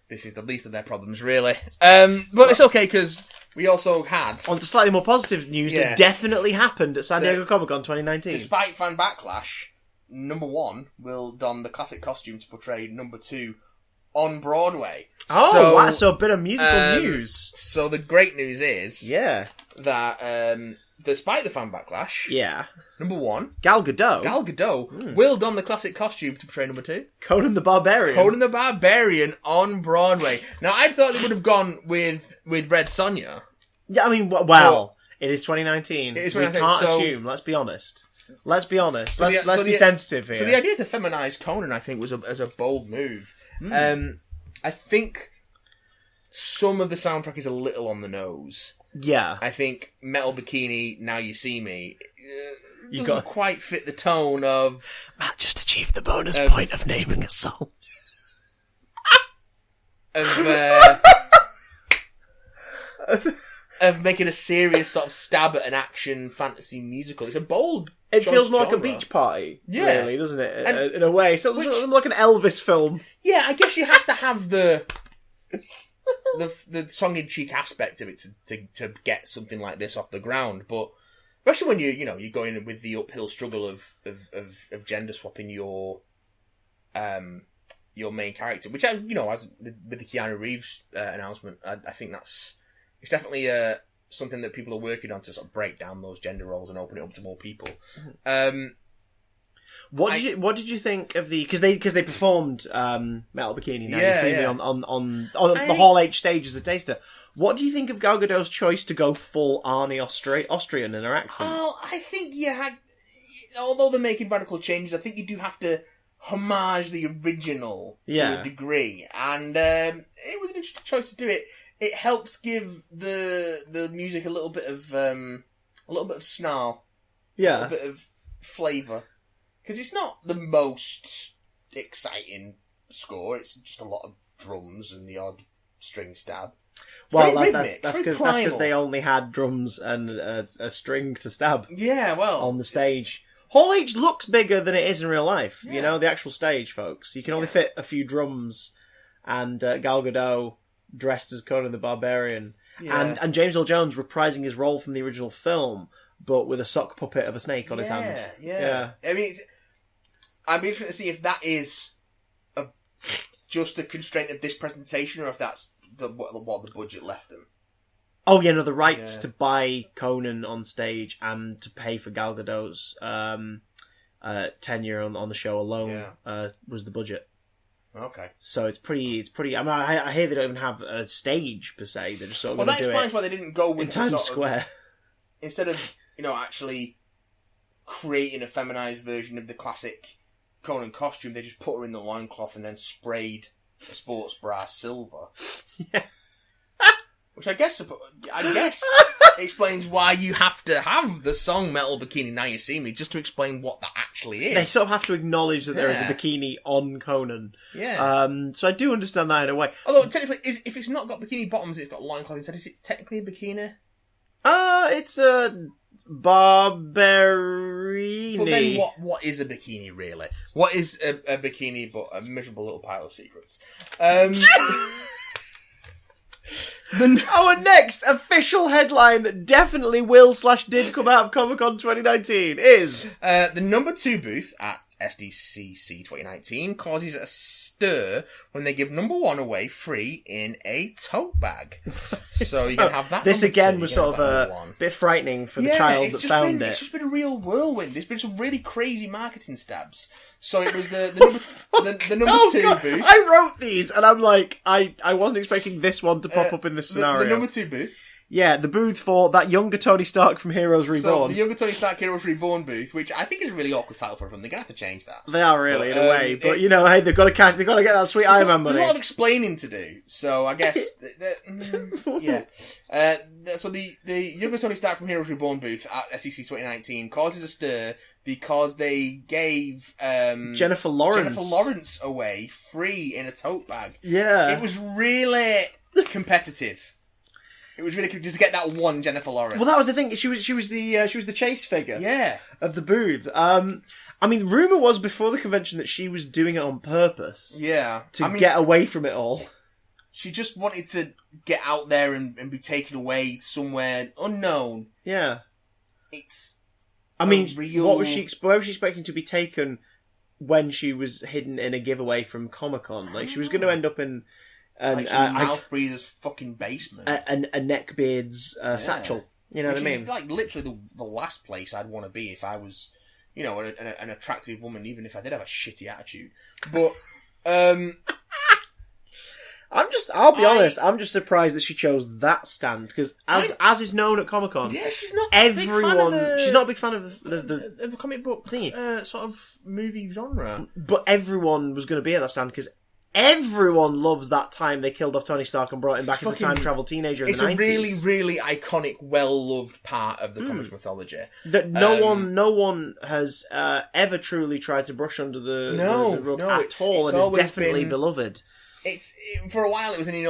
this is the least of their problems, really. But it's okay, because we also had... On to slightly more positive news that definitely happened at San Diego Comic-Con 2019. Despite fan backlash, number 1 will don the classic costume to portray number 2 on Broadway. Oh, wow, so a bit of musical news. So the great news is... Yeah. That, despite the fan backlash... Yeah. Number 1, Gal Gadot will don the classic costume to portray number 2. Conan the Barbarian on Broadway. Now, I thought they would have gone with Red Sonja. Yeah, I mean, well, it is 2019. It is 2019. We can't assume. Let's be honest. Let's be sensitive here. So the idea to feminise Conan, I think, was a bold move. I think some of the soundtrack is a little on the nose. Yeah. I think Metal Bikini, Now You See Me... doesn't quite fit the tone of... Matt just achieved the bonus point of naming a song. Of making a serious sort of stab at an action fantasy musical. It's a bold It feels more genre. like a beach party, really, doesn't it? And in a way. So it's like an Elvis film. Yeah, I guess you have to have the tongue-in-cheek aspect of it to get something like this off the ground, but... Especially when you're going with the uphill struggle of gender swapping your main character, which as with the Keanu Reeves announcement, I think it's definitely something that people are working on to sort of break down those gender roles and open it up to more people. What did you think of the because they performed Metal Bikini Now You See Me on the Hall H stage as a taster? What do you think of Gal Gadot's choice to go full Arnie Austrian in her accent? Oh, I think although they're making radical changes, I think you do have to homage the original to a degree, and it was an interesting choice to do it. It helps give the music a little bit of snarl, a little bit of flavour, because it's not the most exciting score. It's just a lot of drums and the odd string stab. Well, that's because they only had drums and a string to stab. Yeah, well, on the stage. Hall H looks bigger than it is in real life. Yeah. You know, the actual stage, folks. You can only fit a few drums, and Gal Gadot dressed as Conan the Barbarian, and James Earl Jones reprising his role from the original film, but with a sock puppet of a snake on his hand. Yeah. I mean, I'd be interested to see if that is just a constraint of this presentation, or if that's what the budget left them. Oh yeah, no, the rights to buy Conan on stage and to pay for Gal Gadot's tenure on the show alone was the budget. Okay. So it's pretty. I mean, I hear they don't even have a stage per se. They're just sort of that explains why they didn't go with in Times Square instead of actually creating a feminized version of the classic Conan costume. They just put her in the loincloth and then sprayed a sports bra silver. Yeah. Which I guess explains why you have to have the song Metal Bikini Now You See Me, just to explain what that actually is. They sort of have to acknowledge that there is a bikini on Conan. Yeah. So I do understand that in a way. Although, technically, if it's not got bikini bottoms, it's got loincloth instead. Is it technically a bikini? It's a Barberini. But then what is a bikini, really? What is a bikini but a miserable little pile of secrets? Our next official headline that definitely will/did come out of Comic-Con 2019 is... the number 2 booth at SDCC 2019 causes a stir when they give number 1 away free in a tote bag. So you can have that. This again 2, was sort of a bit frightening for the child that found it. It's just been a real whirlwind. There's been some really crazy marketing stabs. So it was the number 2 booth. I wrote these and I'm like, I wasn't expecting this one to pop up in this scenario. The number 2 booth. Yeah, the booth for that younger Tony Stark from Heroes Reborn. So, the younger Tony Stark Heroes Reborn booth, which I think is a really awkward title for them. They're going to have to change that. They are really, in a way. But, hey, they've got to get that sweet Iron Man money. There's a lot of explaining to do. So, I guess... yeah. So, the younger Tony Stark from Heroes Reborn booth at SEC 2019 causes a stir because they gave... Jennifer Lawrence away free in a tote bag. Yeah. It was really competitive. It was really cool just to get that one Jennifer Lawrence. Well, that was the thing. She was the chase figure. Yeah. Of the booth. I mean, rumor was before the convention that she was doing it on purpose. Yeah. To get away from it all. She just wanted to get out there and be taken away somewhere unknown. Yeah. It's. I mean, where was she expecting to be taken when she was hidden in a giveaway from Comic-Con? Like, she was going to end up in. Like some mouth breather's fucking basement. A neckbeard's satchel. You know what I mean? Is like literally the last place I'd want to be if I was, an attractive woman, even if I did have a shitty attitude. But, I'll be honest, I'm just surprised that she chose that stand, because as is known at Comic-Con, yeah, she's not she's not a big fan of the comic book thingy, sort of movie genre. But everyone was going to be at that stand, because everyone loves that time they killed off Tony Stark and brought him back as a time travel teenager in the 90s. It's a really, really iconic, well-loved part of the comic mythology. That no one has ever truly tried to brush under the rug at all, and it's definitely beloved. For a while it was in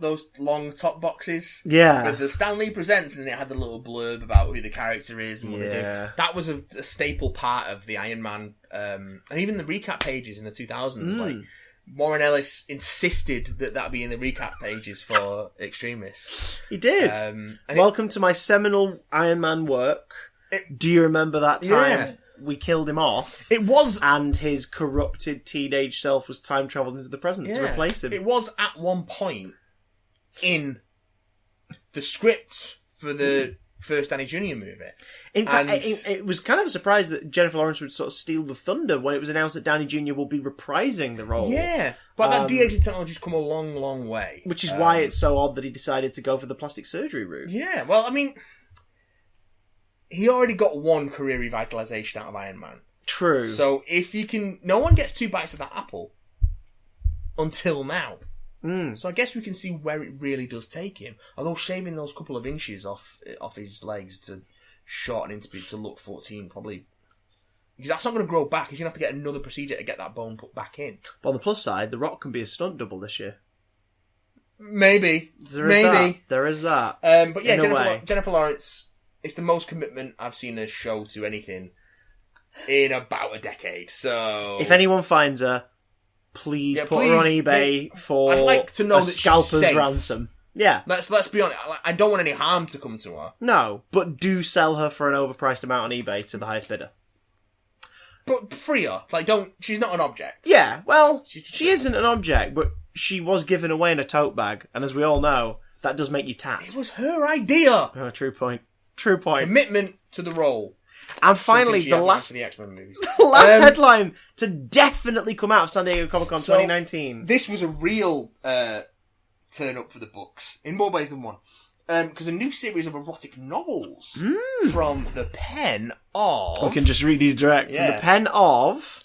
those long top boxes. Yeah. With the Stan Lee Presents, and it had the little blurb about who the character is and what they do. That was a staple part of the Iron Man, and even the recap pages in the 2000s. Like, Warren Ellis insisted that be in the recap pages for Extremists. He did. Welcome to my seminal Iron Man work. Do you remember that time we killed him off? It was... And his corrupted teenage self was time-travelled into the present to replace him. It was at one point in the script for the first Danny Jr. movie. In fact, it was kind of a surprise that Jennifer Lawrence would sort of steal the thunder when it was announced that Danny Jr. will be reprising the role. Yeah, but that de-aging technology's come a long, long way. Which is why it's so odd that he decided to go for the plastic surgery route. Yeah, well, I mean, he already got one career revitalization out of Iron Man. True. So if you can... No one gets 2 bites of that apple until now. So I guess we can see where it really does take him. Although shaving those couple of inches off his legs to shorten him to look 14 probably... Because that's not going to grow back. He's going to have to get another procedure to get that bone put back in. But on the plus side, The Rock can be a stunt double this year. Maybe. There is that. But yeah, Jennifer Lawrence, it's the most commitment I've seen her show to anything in about a decade. So if anyone finds her... Please put her on eBay for I'd like to know that scalper's she's safe. Ransom. Yeah. Let's be honest. I don't want any harm to come to her. No, but do sell her for an overpriced amount on eBay to the highest bidder. But free her. She's not an object. Yeah, well, she isn't an object, but she was given away in a tote bag, and as we all know, that does make you tat. It was her idea. Oh, true point. Commitment to the role. And finally, the last X-Men movies. Headline to definitely come out of San Diego Comic-Con 2019. This was a real turn up for the books, in more ways than one. Because a new series of erotic novels from the pen of... I can just read these direct. From the pen of...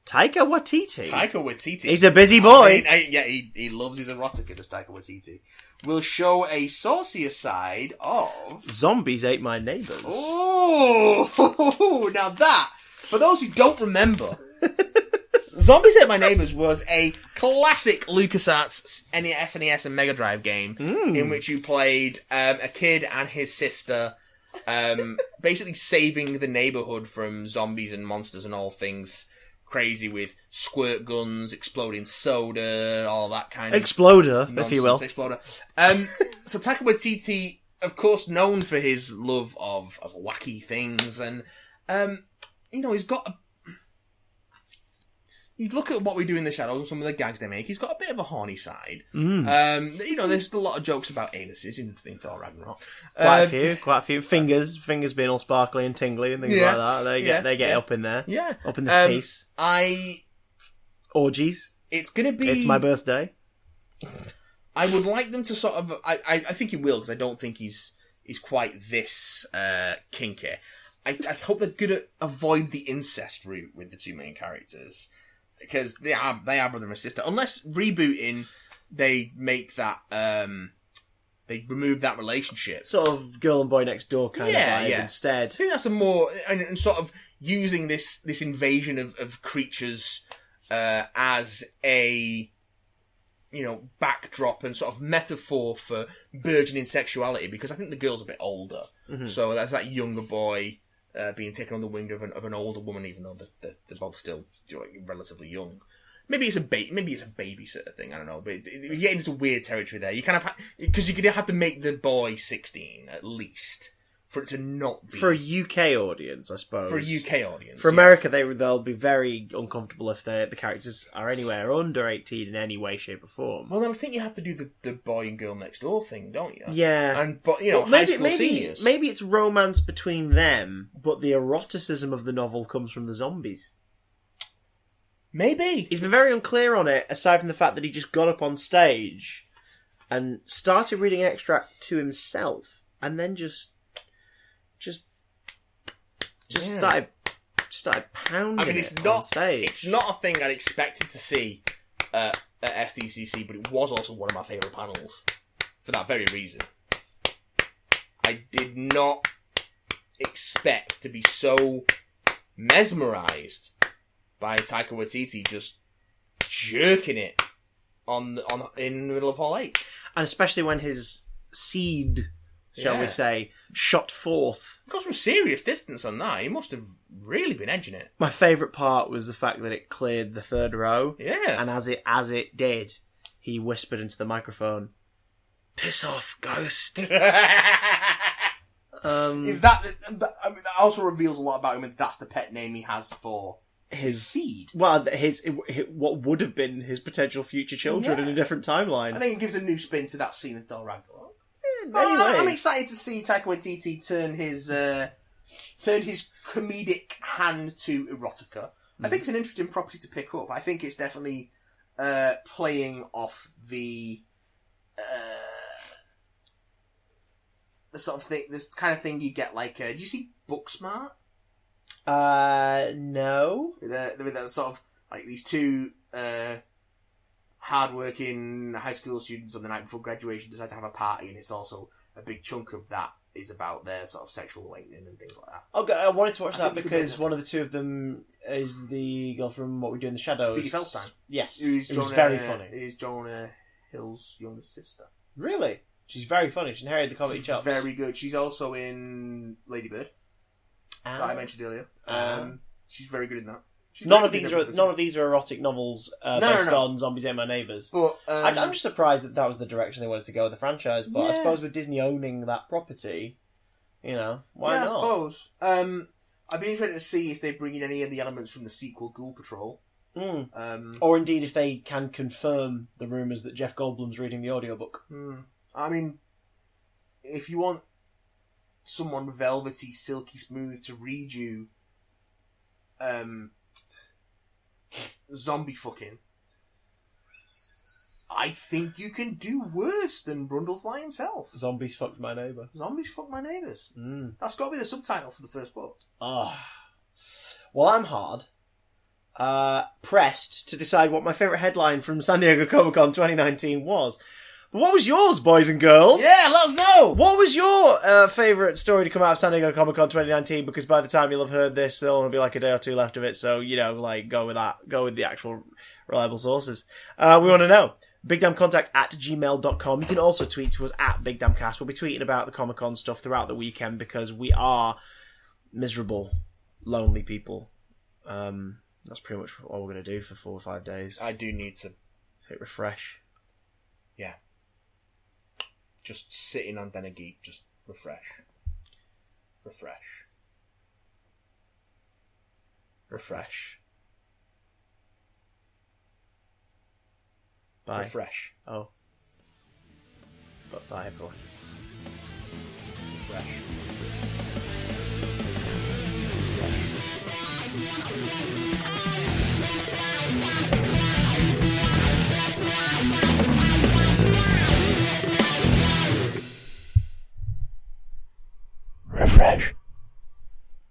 Taika Waititi. He's a busy boy. He loves his erotica, does Taika Waititi. Will show a saucier side of... Zombies Ate My Neighbours. Oh, now that, for those who don't remember, Zombies Ate My Neighbours was a classic LucasArts SNES and Mega Drive game in which you played a kid and his sister basically saving the neighbourhood from zombies and monsters and all things crazy with squirt guns, exploding soda, all that kind of Exploder, nonsense. if you will. Exploder. So Taika Waititi, of course, known for his love of wacky things, and he's got. You look at what we do in the shadows and some of the gags they make. He's got a bit of a horny side. There's a lot of jokes about anuses in Thor Ragnarok. Quite a few. Fingers being all sparkly and tingly and things like that. They get up in there. Yeah. Up in this piece. Orgies. It's going to be... It's my birthday. I would like them to sort of... I think he will, because I don't think he's quite this kinky. I hope they're going to avoid the incest route with the two main characters. Because they are brother and sister. Unless rebooting, they make that... they remove that relationship. Sort of girl and boy next door kind of vibe instead. I think that's a more... And sort of using this invasion of creatures as a... backdrop and sort of metaphor for burgeoning sexuality. Because I think the girl's a bit older. Mm-hmm. So that's that younger boy... being taken on the wing of an older woman, even though they're both still relatively young. Maybe it's a babysitter thing. I don't know, but you get into weird territory there. You kind of because you're gonna have to make the boy 16 at least for it to not be for a UK audience, I suppose. For a UK audience, for America, they'll be very uncomfortable if the characters are anywhere under 18 in any way, shape, or form. Well, then I think you have to do the boy and girl next door thing, don't you? Yeah, but high school seniors. Maybe it's romance between them, but the eroticism of the novel comes from the zombies. Maybe he's been very unclear on it. Aside from the fact that he just got up on stage and started reading an extract to himself, and then just started pounding. I mean, on stage. It's not a thing I'd expected to see at SDCC, but it was also one of my favourite panels for that very reason. I did not expect to be so mesmerised by Taika Waititi just jerking it in the middle of Hall 8. And especially when his seed, shall we say, shot forth. Got some serious distance on that. He must have really been edging it. My favourite part was the fact that it cleared the third row. Yeah. And as it did, he whispered into the microphone, "Piss off, ghost." Is that... I mean, that also reveals a lot about him, and that's the pet name he has for... His seed. Well, what would have been his potential future children in a different timeline. I think it gives a new spin to that scene in Thor Ragnarok. Anyway. I'm excited to see Taika Waititi turn his comedic hand to erotica. I think it's an interesting property to pick up. I think it's definitely playing off the sort of thing, this kind of thing you get like. Did you see Booksmart? No. With that sort of like these two hard-working high school students on the night before graduation decide to have a party, and it's also a big chunk of that is about their sort of sexual awakening and things like that. Okay, I wanted to watch that because one of the two of them is the girl from What We Do in the Shadows. Vicky Feldstein. Yes, it was very funny. Is Jonah Hill's younger sister. Really? She's very funny. She inherited the comedy chops. Very good. She's also in Lady Bird. That I mentioned earlier. She's very good in that. None of these are erotic novels based on Zombies Ate My Neighbours. But I'm just surprised that was the direction they wanted to go with the franchise. But I suppose with Disney owning that property, why not? I suppose. I'd be interested to see if they bring in any of the elements from the sequel, Ghoul Patrol. Or indeed if they can confirm the rumours that Jeff Goldblum's reading the audiobook. I mean, if you want someone velvety, silky smooth to read you zombie fucking, I think you can do worse than Brundlefly himself. Zombies fucked my neighbour. Zombies fucked my neighbours. That's got to be the subtitle for the first book. Well, I'm hard pressed to decide what my favourite headline from San Diego Comic-Con 2019 was. But what was yours, boys and girls? Yeah, let us know! What was your favourite story to come out of San Diego Comic-Con 2019? Because by the time you'll have heard this, there'll only be like a day or two left of it, so, go with that. Go with the actual reliable sources. We want to know. BigDamnContact@gmail.com. You can also tweet to us at BigDamnCast. We'll be tweeting about the Comic-Con stuff throughout the weekend because we are miserable, lonely people. That's pretty much all we're going to do for 4 or 5 days. I do need to hit refresh. Yeah. Just sitting on Den of Geek, just refresh. Refresh. Refresh. Bye. Refresh. Oh. But bye, everyone. Refresh. Refresh.